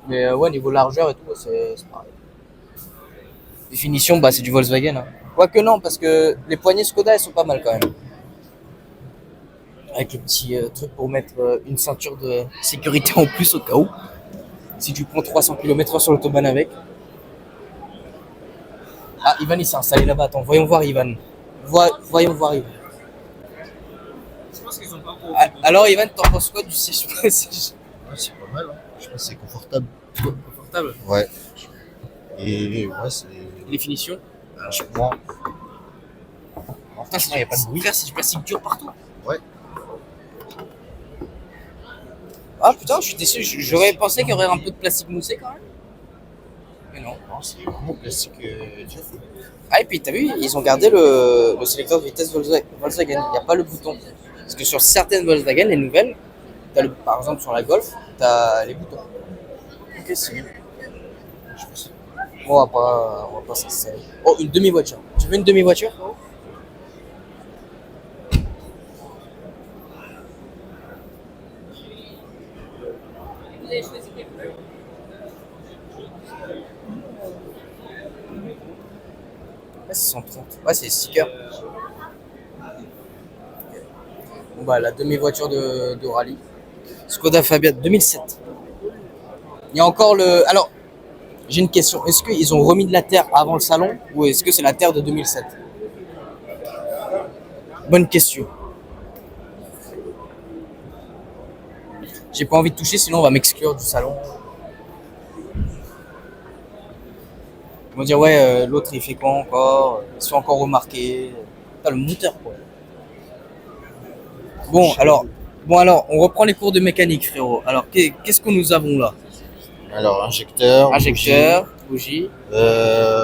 Mais ouais, niveau largeur et tout, c'est pareil. Définition, bah c'est du Volkswagen. Hein. Quoique non, parce que les poignées Skoda elles sont pas mal quand même. Avec le petit truc pour mettre une ceinture de sécurité en plus au cas où. Si tu prends 300 km/h sur l'autobahn avec. Ah, Ivan il s'est installé là-bas. Attends, voyons voir Ivan. Voyons voir Ivan. Je pense qu'ils ont pas gros. Ah, alors Ivan, t'en penses quoi du siège passager? Ouais, c'est pas mal. Hein. Je pense que c'est confortable. Confortable. Ouais. Et ouais, c'est. Les finitions. Franchement. Putain, il n'y a pas de bruit. Frère, c'est du plastique dur partout. Ouais. Ah putain, je suis déçu. J'aurais pensé qu'il y aurait un peu de plastique moussé quand même. Mais non. Non, c'est vraiment plastique déjà fait. Ah, et puis t'as vu, ils ont gardé le sélecteur de vitesse Volkswagen. Il n'y a pas le bouton. Parce que sur certaines Volkswagen, les nouvelles, par exemple sur la Golf, t'as les boutons. Ok, c'est mieux. On va pas s'installer. Oh, une demi-voiture. Tu veux une demi-voiture? Vous avez choisi quel bleu? Ouais, c'est 130. Ouais, c'est sticker. Bon, bah, la demi-voiture de rallye. Skoda Fabia 2007. Il y a encore le. Alors, j'ai une question. Est-ce qu'ils ont remis de la terre avant le salon ou est-ce que c'est la terre de 2007? Bonne question. J'ai pas envie de toucher, sinon on va m'exclure du salon. Ils vont dire ouais, l'autre il fait quoi encore? Il se fait encore remarquer. Putain, le moteur quoi. Bon alors, on reprend les cours de mécanique, frérot. Alors, qu'est-ce que nous avons là? Alors, injecteur. Injecteur, bougie. Bougie.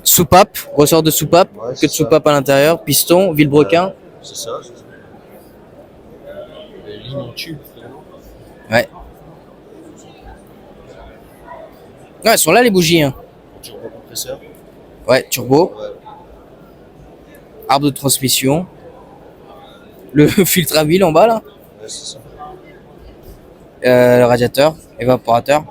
Soupape, ressort de soupape, Ouais, que de soupape à l'intérieur, piston, vilebrequin. C'est ça. Ligne en tube, frérot. Ouais. Non, elles sont là les bougies. Hein. Turbocompresseur. Ouais, turbo, Ouais. arbre de transmission, le filtre à huile en bas là, Ouais, c'est ça. le radiateur, évaporateur.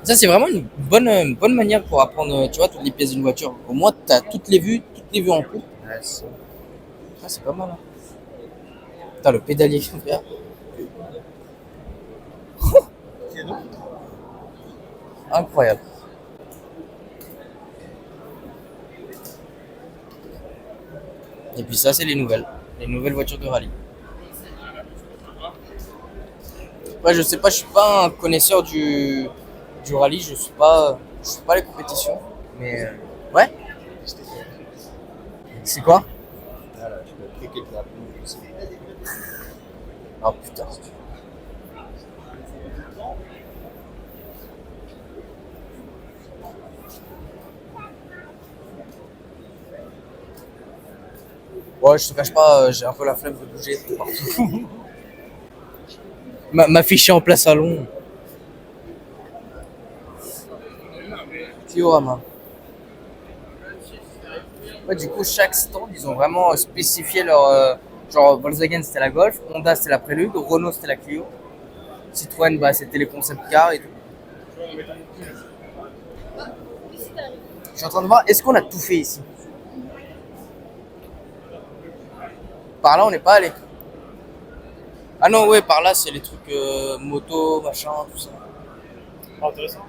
Ça c'est vraiment une bonne manière pour apprendre, tu vois, toutes les pièces d'une voiture. Au moins tu as toutes les vues en coup. Ouais, c'est ça. Ah, c'est pas mal. Hein. Putain, le pédalier, frère. Incroyable. Et puis ça, c'est les nouvelles voitures de rallye. Ouais, je sais pas, je suis pas un connaisseur du rallye, je suis pas les compétitions, mais ouais. C'est quoi? Voilà, tu peux cliquer de la boue aussi. Oh putain. Ouais, je te cache pas, j'ai un peu la flemme de bouger de partout. M'afficher en plein salon. Diorama. Ouais, du coup, chaque stand, ils ont vraiment spécifié leur. Genre, Volkswagen c'était la Golf, Honda c'était la Prélude, Renault c'était la Clio, Citroën bah, c'était les concept cars et tout. Je suis en train de voir, est-ce qu'on a tout fait ici? Par là, on n'est pas allé. Ah non, ouais, par là, c'est les trucs moto, machin, tout ça. Intéressant.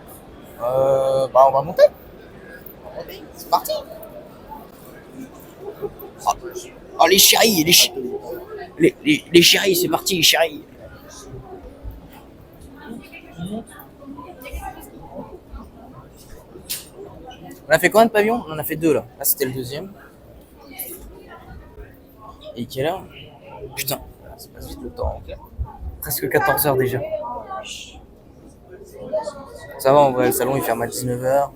Bah, on va monter. C'est parti. Oh, les chéris, les chéris, c'est parti, les chéris. On a fait combien de pavillons? On en a fait 2 là. Là, c'était le deuxième. Et quelle heure? Putain, ça passe vite le temps. Presque 14h déjà. Ça va, en vrai, le salon il ferme à 19h.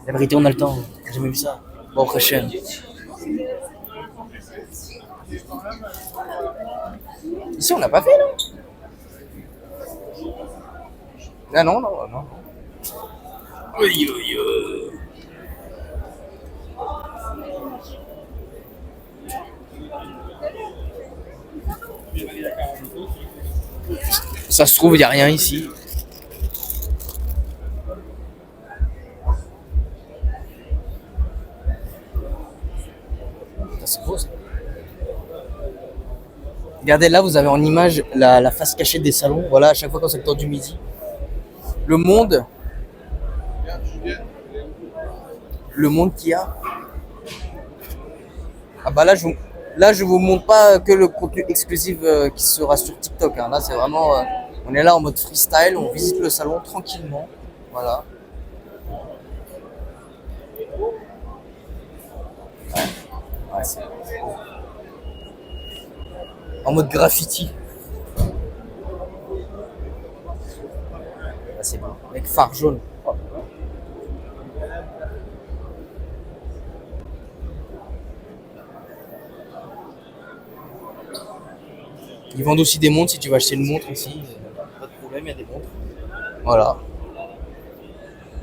La vérité, on a le temps. J'ai jamais vu ça. Bon, très cher. Ici, on n'a pas fait, là. Ah non, non, non. Oui, oui, Ça se trouve, il n'y a rien ici. C'est beau ça. Regardez là, vous avez en image la face cachée des salons. Voilà, à chaque fois quand c'est le temps du midi. Le monde qu'il y a. Ah bah là, je vous montre pas que le contenu exclusif qui sera sur TikTok. Hein. Là, c'est vraiment, on est là en mode freestyle, on visite le salon tranquillement. Voilà. Ouais, c'est en mode graffiti. Là, c'est beau. Avec phare jaune. Oh. Ils vendent aussi des montres si tu veux acheter une montre ici. Pas de problème, il y a des montres. Voilà.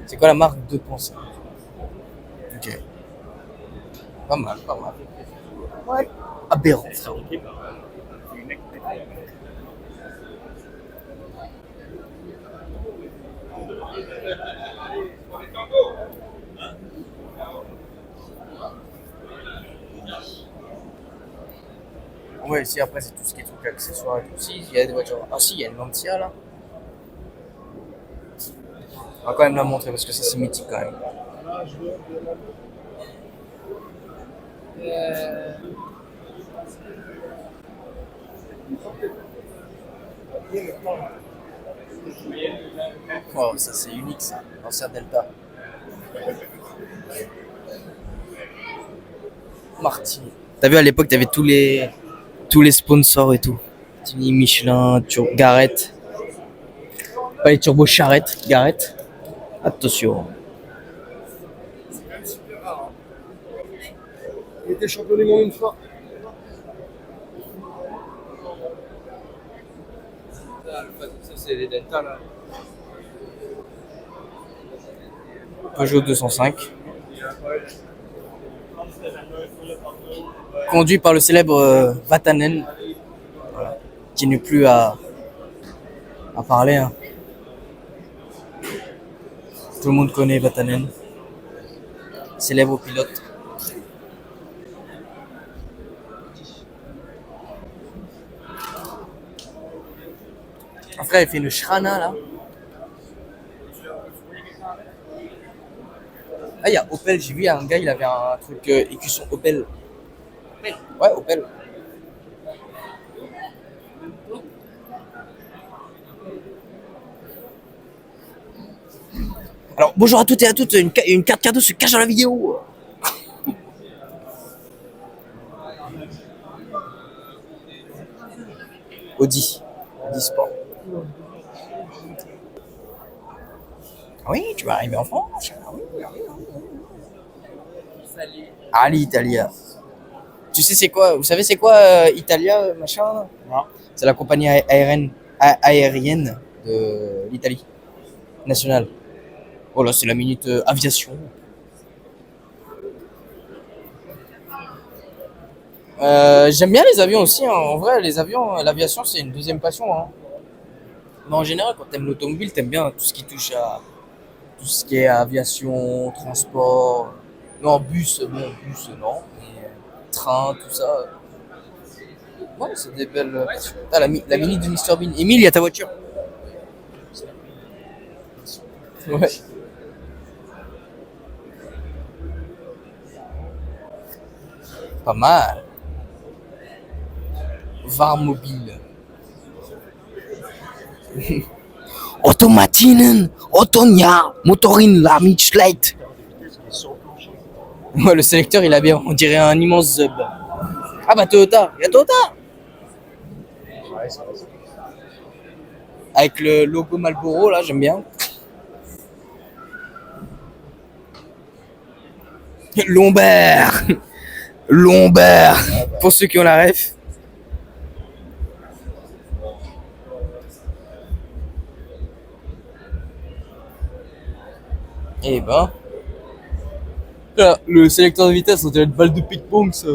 C'est quoi la marque de pensée? Ok. Pas mal, pas mal. Ouais. Aberrant, frérot. Ouais, ici après c'est tout ce qui est trucs accessoires et tout. Si, il y a des voitures. Ah si, il y a une Lancia là. On va quand même la montrer parce que ça c'est mythique quand même. Wow, ça c'est unique ça, l'ancien Delta. Martini. T'as vu à l'époque t'avais tous les sponsors et tout. Martini, Michelin, Garrett. Pas les turbo charrettes, Garrett. Attention. Il était champion du monde une fois. Ça c'est les Delta là. Peugeot 205. Conduit par le célèbre Vatanen. Voilà. Qui n'est plus à parler. Hein. Tout le monde connaît Vatanen. Célèbre pilote. Mon frère il fait une Shrana là. Ah il y a Opel, j'ai vu un gars il avait un truc écusson Opel. Ouais Opel. Alors bonjour à toutes et à toutes, une carte cadeau se cache dans la vidéo. Audi Sport. Oui, tu vas arriver en France. Oui. Ah, l'Italia. Tu sais c'est quoi? Vous savez c'est quoi Italia machin? Non. C'est la compagnie aérienne de l'Italie nationale. Oh là, c'est la minute aviation. J'aime bien les avions aussi. Hein. En vrai, les avions, l'aviation, c'est une deuxième passion. Hein. Mais en général, quand t'aimes l'automobile, t'aimes bien tout ce qui touche à tout ce qui est aviation, transport. Non, bus, non. Mais, train, tout ça. Ouais, c'est des belles passions. Ah, la mini de Mr Bean. Emile, il y a ta voiture. Ouais. Pas mal. Varmobile. Automatinen, Autonia, Motorin, la Mitschleit. Ouais, le sélecteur, il a bien, on dirait un immense Zub. Ah bah Toyota, il y a Toyota. Avec le logo Marlboro, là, j'aime bien. Lombert. Pour ceux qui ont la ref. Et ben. Là, le sélecteur de vitesse, on dirait une balle de ping-pong, ça.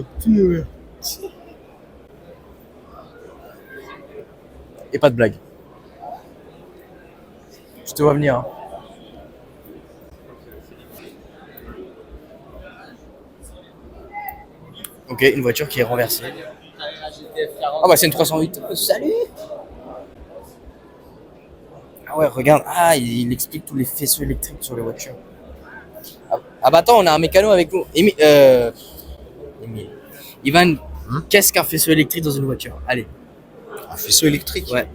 Et pas de blague. Je te vois venir. Hein. Ok, une voiture qui est renversée. Ah bah c'est une 308. Salut. Ah ouais, regarde. Ah, il explique tous les faisceaux électriques sur les voitures. Ah bah attends, on a un mécano avec nous. Ivan, qu'est-ce qu'un faisceau électrique dans une voiture? Allez. Un faisceau électrique? Ouais.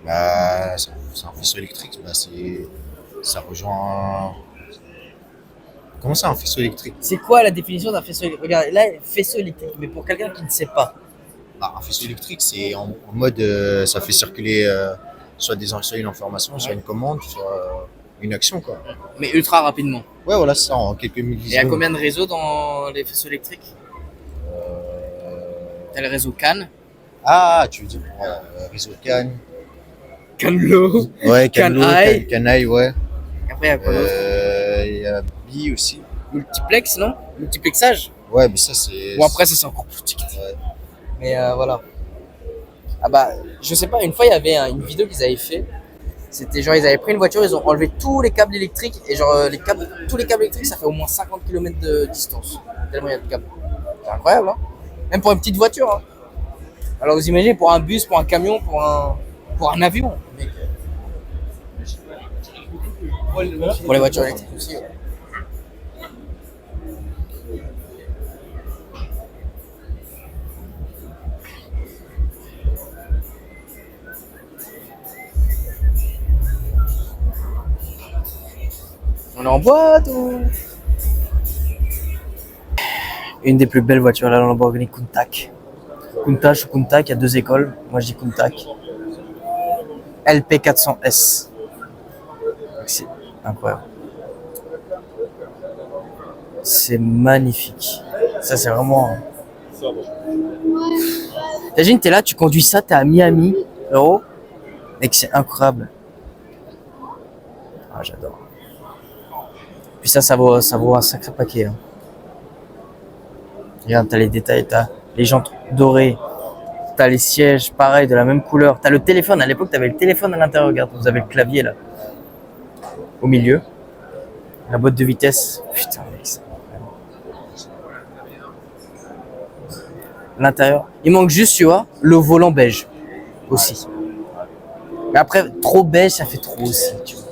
Bah, c'est un faisceau électrique. Bah, ça rejoint. Comment ça, un faisceau électrique? C'est quoi la définition d'un faisceau électrique? Regarde, là, faisceau électrique, mais pour quelqu'un qui ne sait pas. Bah, un faisceau électrique, c'est en mode. Ça fait circuler soit une information, soit une commande, soit une action, quoi. Mais ultra rapidement. Ouais, voilà, ça, en quelques millisecondes. Et il y a combien de réseaux dans les faisceaux électriques? T'as le réseau CAN. Ah, tu veux dire réseau CAN. CAN-LO. Ouais, CAN-I. CAN-I, ouais. Après, il y a quoi d'autre? Il y a BI aussi. Multiplex, non? Multiplexage. Ouais, mais ça, c'est. Bon, après, ça, c'est encore plus petit. Ouais. Mais voilà. Ah bah, je sais pas, une fois, il y avait une vidéo qu'ils avaient fait. C'était genre, ils avaient pris une voiture, ils ont enlevé tous les câbles électriques. Et genre, tous les câbles électriques, ça fait au moins 50 km de distance. Tellement il y a de câbles. C'est incroyable, hein? Même pour une petite voiture, hein. Alors, vous imaginez, pour un bus, pour un camion, pour un avion. Mec. Pour les voitures électriques aussi. Ouais. On est en boîte ou... Une des plus belles voitures, la Lamborghini Countach. Countach ou Countach, il y a deux écoles. Moi je dis Countach. LP400S. C'est incroyable. C'est magnifique. Ça c'est vraiment... T'imagines, t'es là, tu conduis ça, t'es à Miami, frérot. Mec, c'est incroyable. Ah, j'adore. Puis ça vaut un sacré paquet. Hein. Regarde, t'as les détails, t'as les jantes dorées, t'as les sièges, pareil, de la même couleur. T'as le téléphone, à l'époque, t'avais le téléphone à l'intérieur, regarde, vous avez le clavier là, au milieu. La boîte de vitesse, putain, mec, ça. L'intérieur, il manque juste, tu vois, le volant beige, aussi. Mais après, trop beige, ça fait trop aussi, tu vois.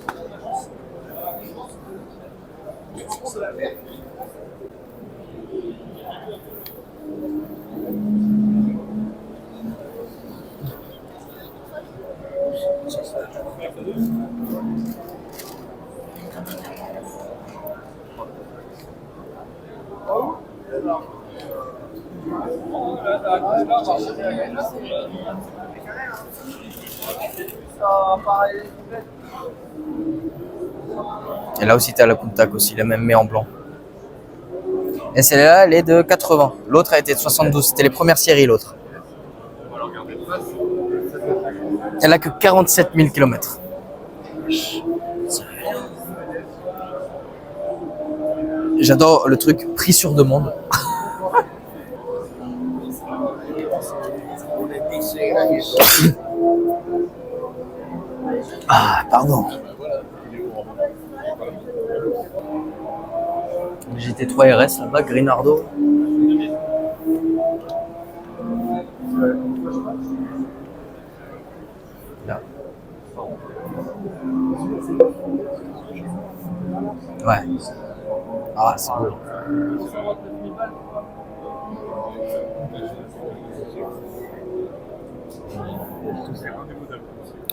Et là aussi, t'as la Countach aussi, la même mais en blanc. Et celle-là, elle est de 80. L'autre a été de 72. C'était les premières séries, l'autre. Elle a que 47 000 km. J'adore le truc prix sur demande. Ah, pardon. GT3 RS là-bas, Grinardo. Là. Ouais. Ah, c'est beau.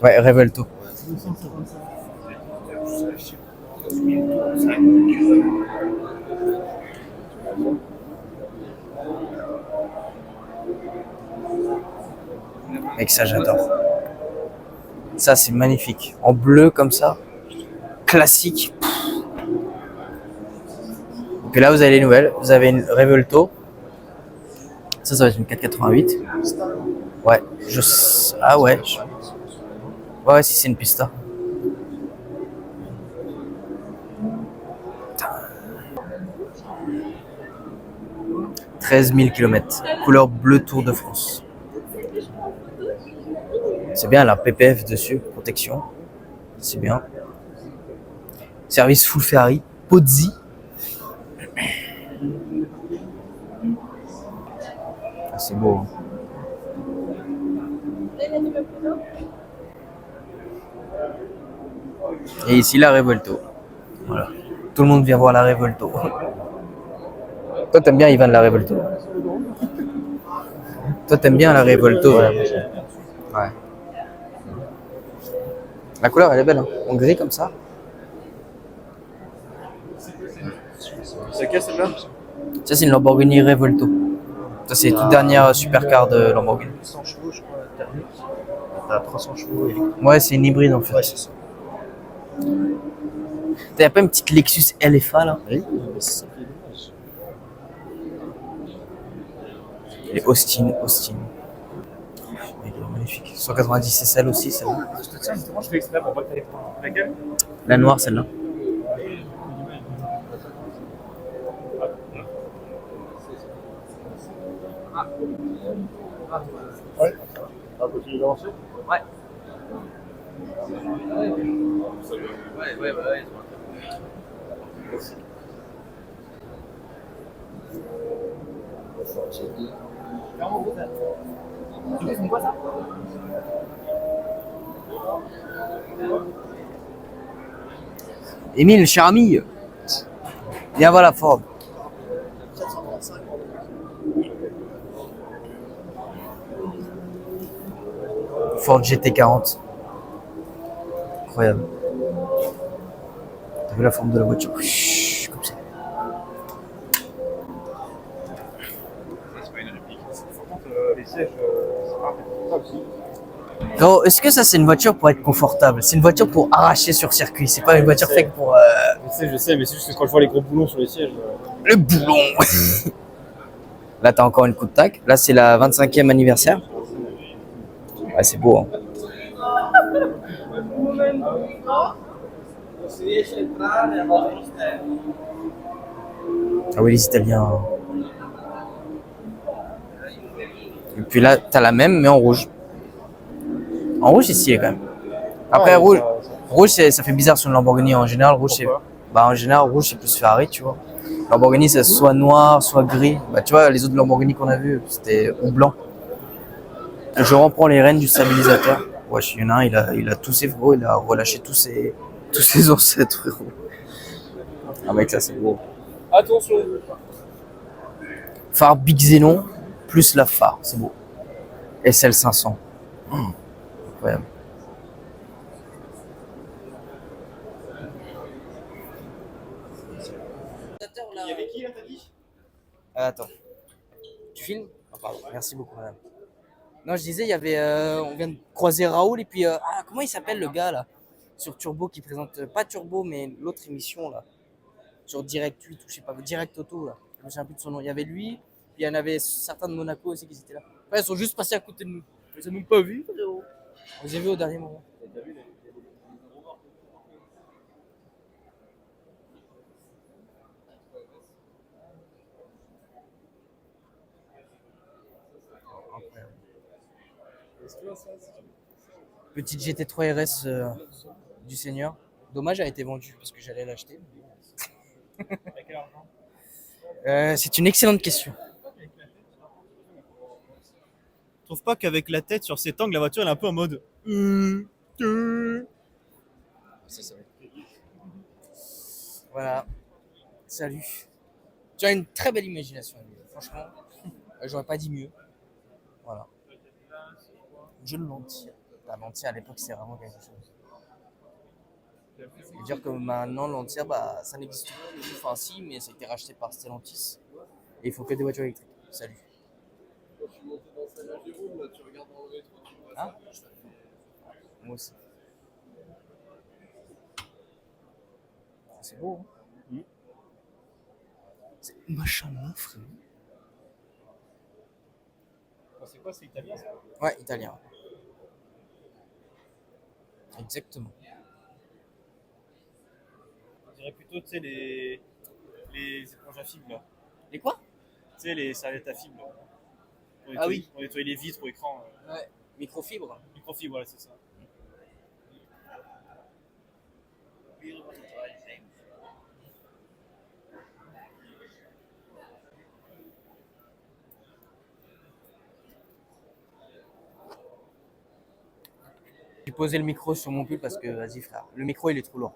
Ouais, Revelto. Mec, ça j'adore. Ça c'est magnifique. En bleu comme ça. Classique. Et puis là vous avez les nouvelles. Vous avez une Revelto. Ça va être une 488. Ouais. Ah ouais. Ouais, si c'est une Pista. 13 000 km. Couleur bleu Tour de France. C'est bien, la PPF dessus, protection. C'est bien. Service full Ferrari. Pozzi. Ah, c'est beau. Hein. Et ici la Revolto. Voilà. Tout le monde vient voir la Revolto. Toi t'aimes bien Ivan la Revolto. Toi t'aimes bien la Revolto. Ouais. La couleur elle est belle, hein. En gris comme ça. C'est quelle celle-là? Ça c'est une Lamborghini Revolto. Ça c'est la toute dernière supercar de Lamborghini. 100 chevaux je crois, thermique. T'as 300 chevaux électriques. Ouais, c'est une hybride en fait. Ouais, c'est ça. T'as pas une petite Lexus LFA là? Oui, mais c'est ça qui est dommage. Et Austin. Elle est magnifique. 190 c'est celle aussi, celle-là. Je te tiens justement, je fais exprès pour pas que t'ailles prendre. Laquelle? La noire, celle-là. Ouais. On va continuer d'avancer. Ouais. Merci. C'est quoi ça? Émile, cher ami. Viens voir la Ford. Ford GT40. Incroyable. T'as vu la forme de la voiture? Chut, comme ça. C'est pas une réplique. Par contre, les sièges, c'est pas confortable aussi. Gros, est-ce que ça c'est une voiture pour être confortable? C'est une voiture pour arracher sur circuit. C'est pas une voiture faite pour. Je sais, mais c'est juste que quand je vois les gros boulons sur les sièges. Le boulon. Là t'as encore une coup de tac. Là c'est la 25e anniversaire. Ouais, c'est beau. Hein. Ah oui, les Italiens. Et puis là, t'as la même, mais en rouge. En rouge, c'est stylé quand même. Après, Ouais, rouge ça fait bizarre sur une Lamborghini. En général, rouge, c'est. Pourquoi? Bah, en général, rouge, c'est plus Ferrari, tu vois. Lamborghini, c'est soit noir, soit gris. Bah, tu vois, les autres Lamborghini qu'on a vus, c'était ou blanc. Je reprends les rênes du stabilisateur. Wesh, il y en a un, il a tous ses frérot, il a relâché tous ses ancêtres, frérot. Ah, mec, ça, c'est beau. Attention! Phare Big Xenon, plus la phare, c'est beau. SL 500. Incroyable. Il y avait qui là, t'as dit? Attends. Tu filmes? Ah, pardon. Merci beaucoup, madame. Non, je disais, il y avait. On vient de croiser Raoul et puis. Comment il s'appelle le gars là? Sur Turbo qui présente. Pas Turbo, mais l'autre émission là. Sur Direct 8 ou je sais pas, Direct Auto là. Je me souviens plus de son nom. Il y avait lui, puis il y en avait certains de Monaco aussi qui étaient là. Ouais, ils sont juste passés à côté de nous. Ils nous ont même pas vus, frérot. On les a vus au dernier moment. Incroyable. Petite GT3 RS du Seigneur. Dommage, elle a été vendue parce que j'allais l'acheter. Avec quel argent? C'est une excellente question. Je trouve pas qu'avec la tête sur cet angle, la voiture elle est un peu en mode. Voilà. Salut. Tu as une très belle imagination, Emile. Franchement, j'aurais pas dit mieux. Voilà. Je le mentir. La mentir à l'époque, c'est vraiment quelque chose. Je veux dire que maintenant, l'entière, bah, ça n'existe plus. Enfin, si, mais ça a été racheté par Stellantis. Et il faut que des voitures électriques. Salut. Hein? Moi aussi. C'est beau, hein? C'est machin neuf, frère. C'est quoi, c'est italien ça? Ouais, italien. Exactement. On dirait plutôt, tu sais, les éponges à fibres là. Et quoi? Tu sais, les serviettes à fibres là. Ah oui. Pour nettoyer les vitres, pour l'écran. Ouais. Microfibre. Microfibre, voilà, c'est ça. J'ai posé le micro sur mon pull parce que, vas-y frère, le micro il est trop lourd.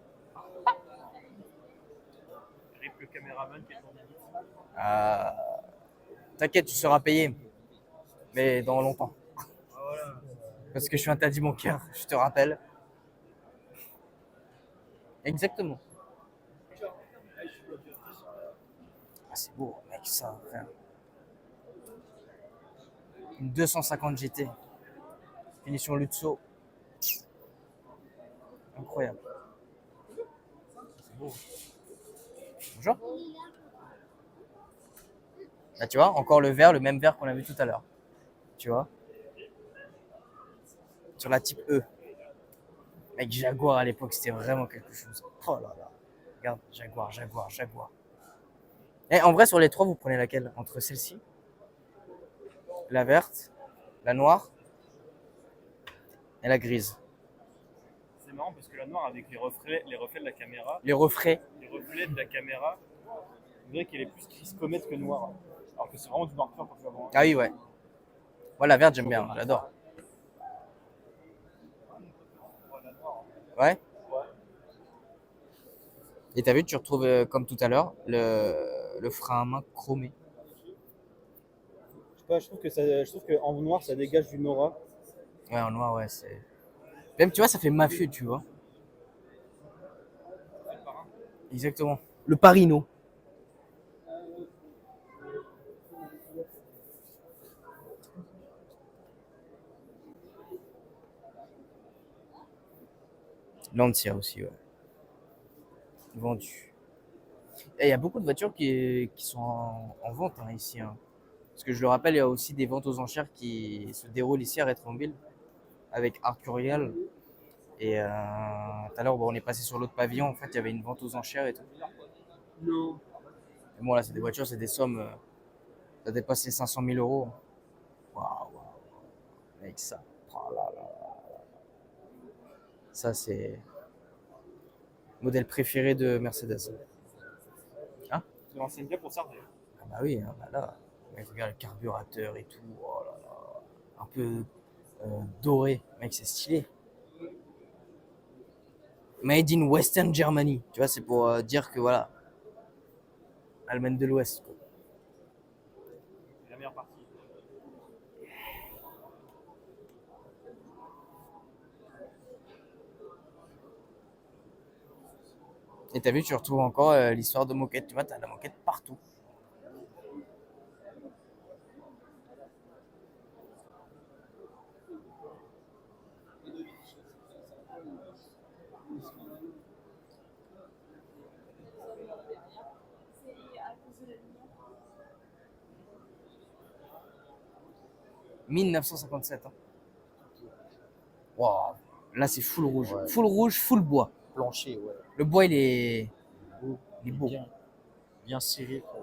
Rip le caméraman qui est tourné. T'inquiète, tu seras payé. Mais dans longtemps. Ah voilà. Parce que je suis un taddy bancaire, je te rappelle. Exactement. Ah, c'est beau, mec, ça, frère. Une 250 GT. Finition Lutso. Incroyable. C'est beau. Bonjour. Là, tu vois, encore le vert, le même vert qu'on a vu tout à l'heure. Tu vois. Sur la type E. Mec, Jaguar à l'époque, c'était vraiment quelque chose. Oh là là. Regarde, Jaguar. Et en vrai, sur les trois, vous prenez laquelle? Entre celle-ci, la verte, la noire et la grise. C'est marrant parce que la noire avec les reflets de la caméra, Les reflets. on dirait qu'elle est plus grise comète que noire. Alors que c'est vraiment du noir pur quand tu vas voir. Ah oui, ouais. Moi, la verte, j'aime bien, j'adore. Ouais. Et t'as vu, tu retrouves, comme tout à l'heure, le frein à main chromé. Je sais pas, je trouve qu'en noir, ça dégage d'une aura. Ouais, en noir, ouais, c'est. Même, tu vois, ça fait mafieux, tu vois. Exactement. Le Parino. Lancia aussi, ouais. Vendu. Et il y a beaucoup de voitures qui sont en vente hein, ici. Hein. Parce que je le rappelle, il y a aussi des ventes aux enchères qui se déroulent ici à Rétromobile avec Arcurial. Et tout à l'heure, bon, on est passé sur l'autre pavillon. En fait, il y avait une vente aux enchères et tout. Et bon, là, c'est des voitures, c'est des sommes. Ça dépasse les 500 000 euros. Waouh, mec, ça. Oh là là. Ça, c'est le modèle préféré de Mercedes. Hein? Tu renseignes bien pour ça, d'ailleurs. Ah bah oui, hein, bah là, mec, regarde le carburateur et tout. Oh là là. Un peu doré. Mec, c'est stylé. Made in Western Germany. Tu vois, c'est pour dire que voilà, Allemagne de l'Ouest. Quoi. C'est la meilleure partie. Et t'as vu, tu retrouves encore l'histoire de moquette. Tu vois, t'as la moquette partout. « 1957. Hein. Wow. Là, c'est full rouge. Ouais. Full rouge, full bois. Plancher, ouais. Le bois, il est beau. Bien serré. Quoi.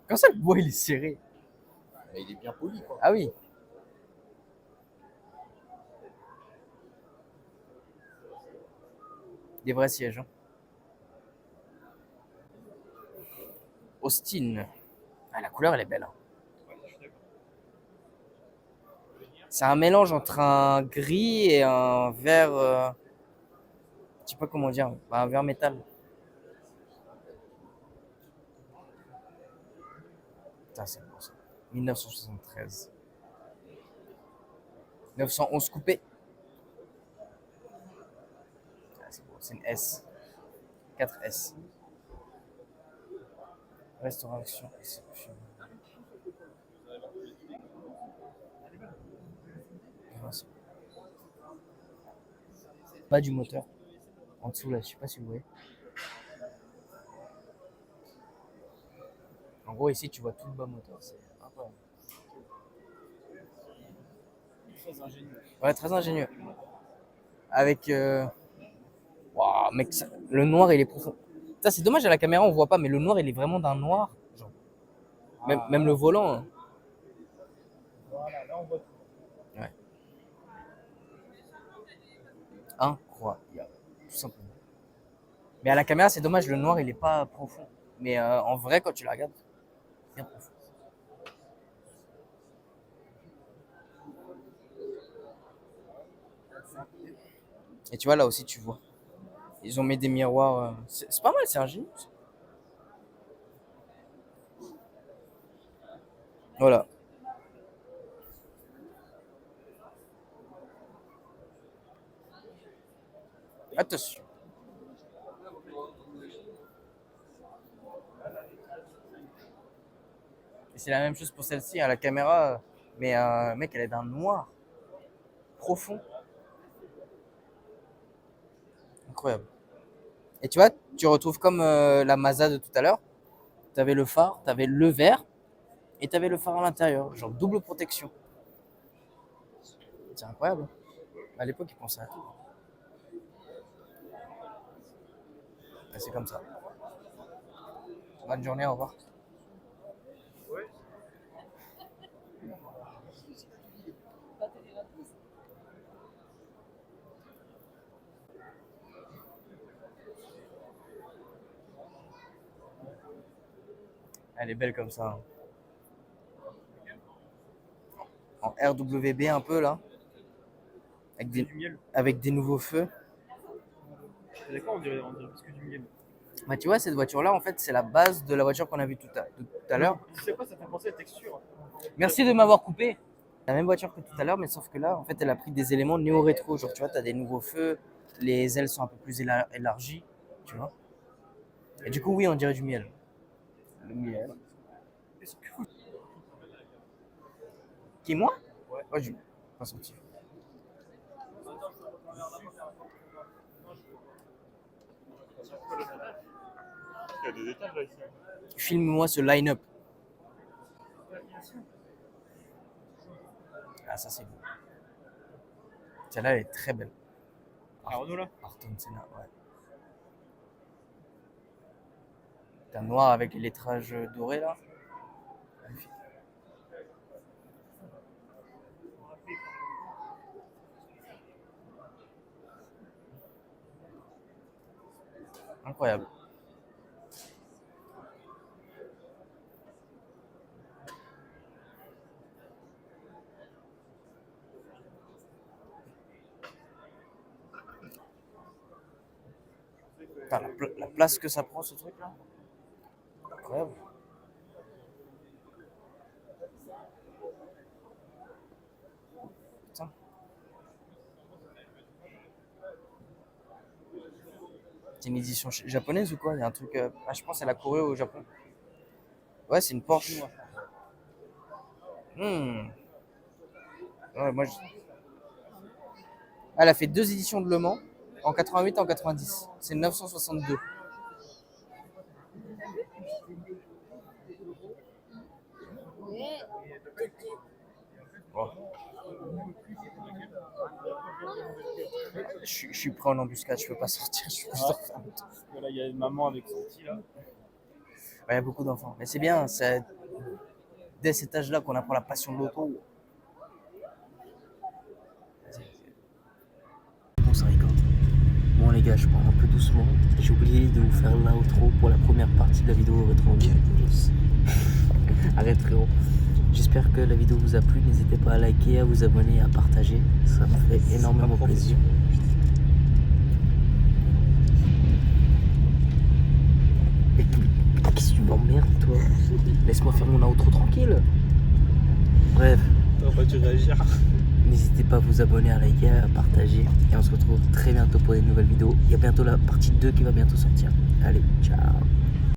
Comme ça, le bois, il est serré. Mais il est bien poli, quoi. Ah oui. Des vrais sièges. Hein. Austin. Ah, la couleur, elle est belle. Hein. C'est un mélange entre un gris et un vert. Je sais pas comment dire. Un vert métal. Putain, c'est bon ça. 1973. 911 coupé. Ah, c'est bon, c'est une S. 4S. Restauration. Pas du moteur. En dessous là, je sais pas si vous voyez. En gros, ici, tu vois tout le bas moteur. C'est incroyable. Très ingénieux. Ouais, très ingénieux. Avec. Waouh, mec, le noir, il est profond. Ça, c'est dommage à la caméra, on voit pas, mais le noir, il est vraiment d'un noir. Genre. Même le volant. Hein. Voilà, là on voit tout. Ouais. Incroyable. Tout simplement. Mais à la caméra, c'est dommage, le noir, il est pas profond. Mais en vrai, quand tu la regardes, c'est bien profond. Et tu vois, là aussi, tu vois. Ils ont mis des miroirs. C'est pas mal, c'est ingénieux. Voilà. Attention. Et c'est la même chose pour celle-ci, à la caméra. Mais mec, elle est d'un noir. Profond. Incroyable. Et tu vois, tu retrouves comme la Mazda de tout à l'heure. Tu avais le phare, tu avais le verre et tu avais le phare à l'intérieur. Genre double protection. C'est incroyable. À l'époque, ils pensaient à tout. Et c'est comme ça. Bonne journée, au revoir. Elle est belle comme ça. En RWB un peu là. Avec des nouveaux feux. T'es d'accord, on dirait plus que du miel. Bah, tu vois, cette voiture-là, en fait, c'est la base de la voiture qu'on a vue tout à l'heure. Tu sais quoi, ça fait penser à la texture. Merci de m'avoir coupé. La même voiture que tout à l'heure, mais sauf que là, en fait, elle a pris des éléments néo-rétro. Genre, tu vois, tu as des nouveaux feux, les ailes sont un peu plus élargies, tu vois. Et du coup, oui, on dirait du miel. Le miel. Est-ce que Qui, moi? Ouais. Ouais, je pas senti. il y a des étages là ici. Filme-moi ce line-up. Ah, ça, c'est beau. Celle-là, elle est très belle. Ah, Renault là. Ayrton Senna, ouais. T'as un noir avec les lettrages dorés, là. Magnifique. Incroyable. Putain, la place que ça prend, ce truc là. Incroyable. Putain. C'est une édition japonaise ou quoi? Il y a un truc. Ah, je pense qu'elle a couru au Japon. Ouais, c'est une Porsche. Ouais, moi, elle a fait 2 éditions de Le Mans, en 88 et en 90. C'est 962. Bon. Je suis pris en embuscade, je peux pas sortir. Je peux sortir. Parce que là, il y a une maman avec son petit là. Ouais, il y a beaucoup d'enfants. Mais c'est bien, c'est dès cet âge-là qu'on apprend la passion de l'auto. Bon, ça rigole. Bon, les gars, je pars un peu doucement. J'ai oublié de vous faire l'outro pour la première partie de la vidéo rétro. Arrête, frérot. J'espère que la vidéo vous a plu. N'hésitez pas à liker, à vous abonner, à partager. Ça me fait énormément plaisir. Qu'est-ce que tu m'emmerdes, toi? Laisse-moi faire mon outro tranquille. Bref. On va tu réagir. N'hésitez pas à vous abonner, à liker, à partager. Et on se retrouve très bientôt pour des nouvelles vidéos. Il y a bientôt la partie 2 qui va bientôt sortir. Allez, ciao.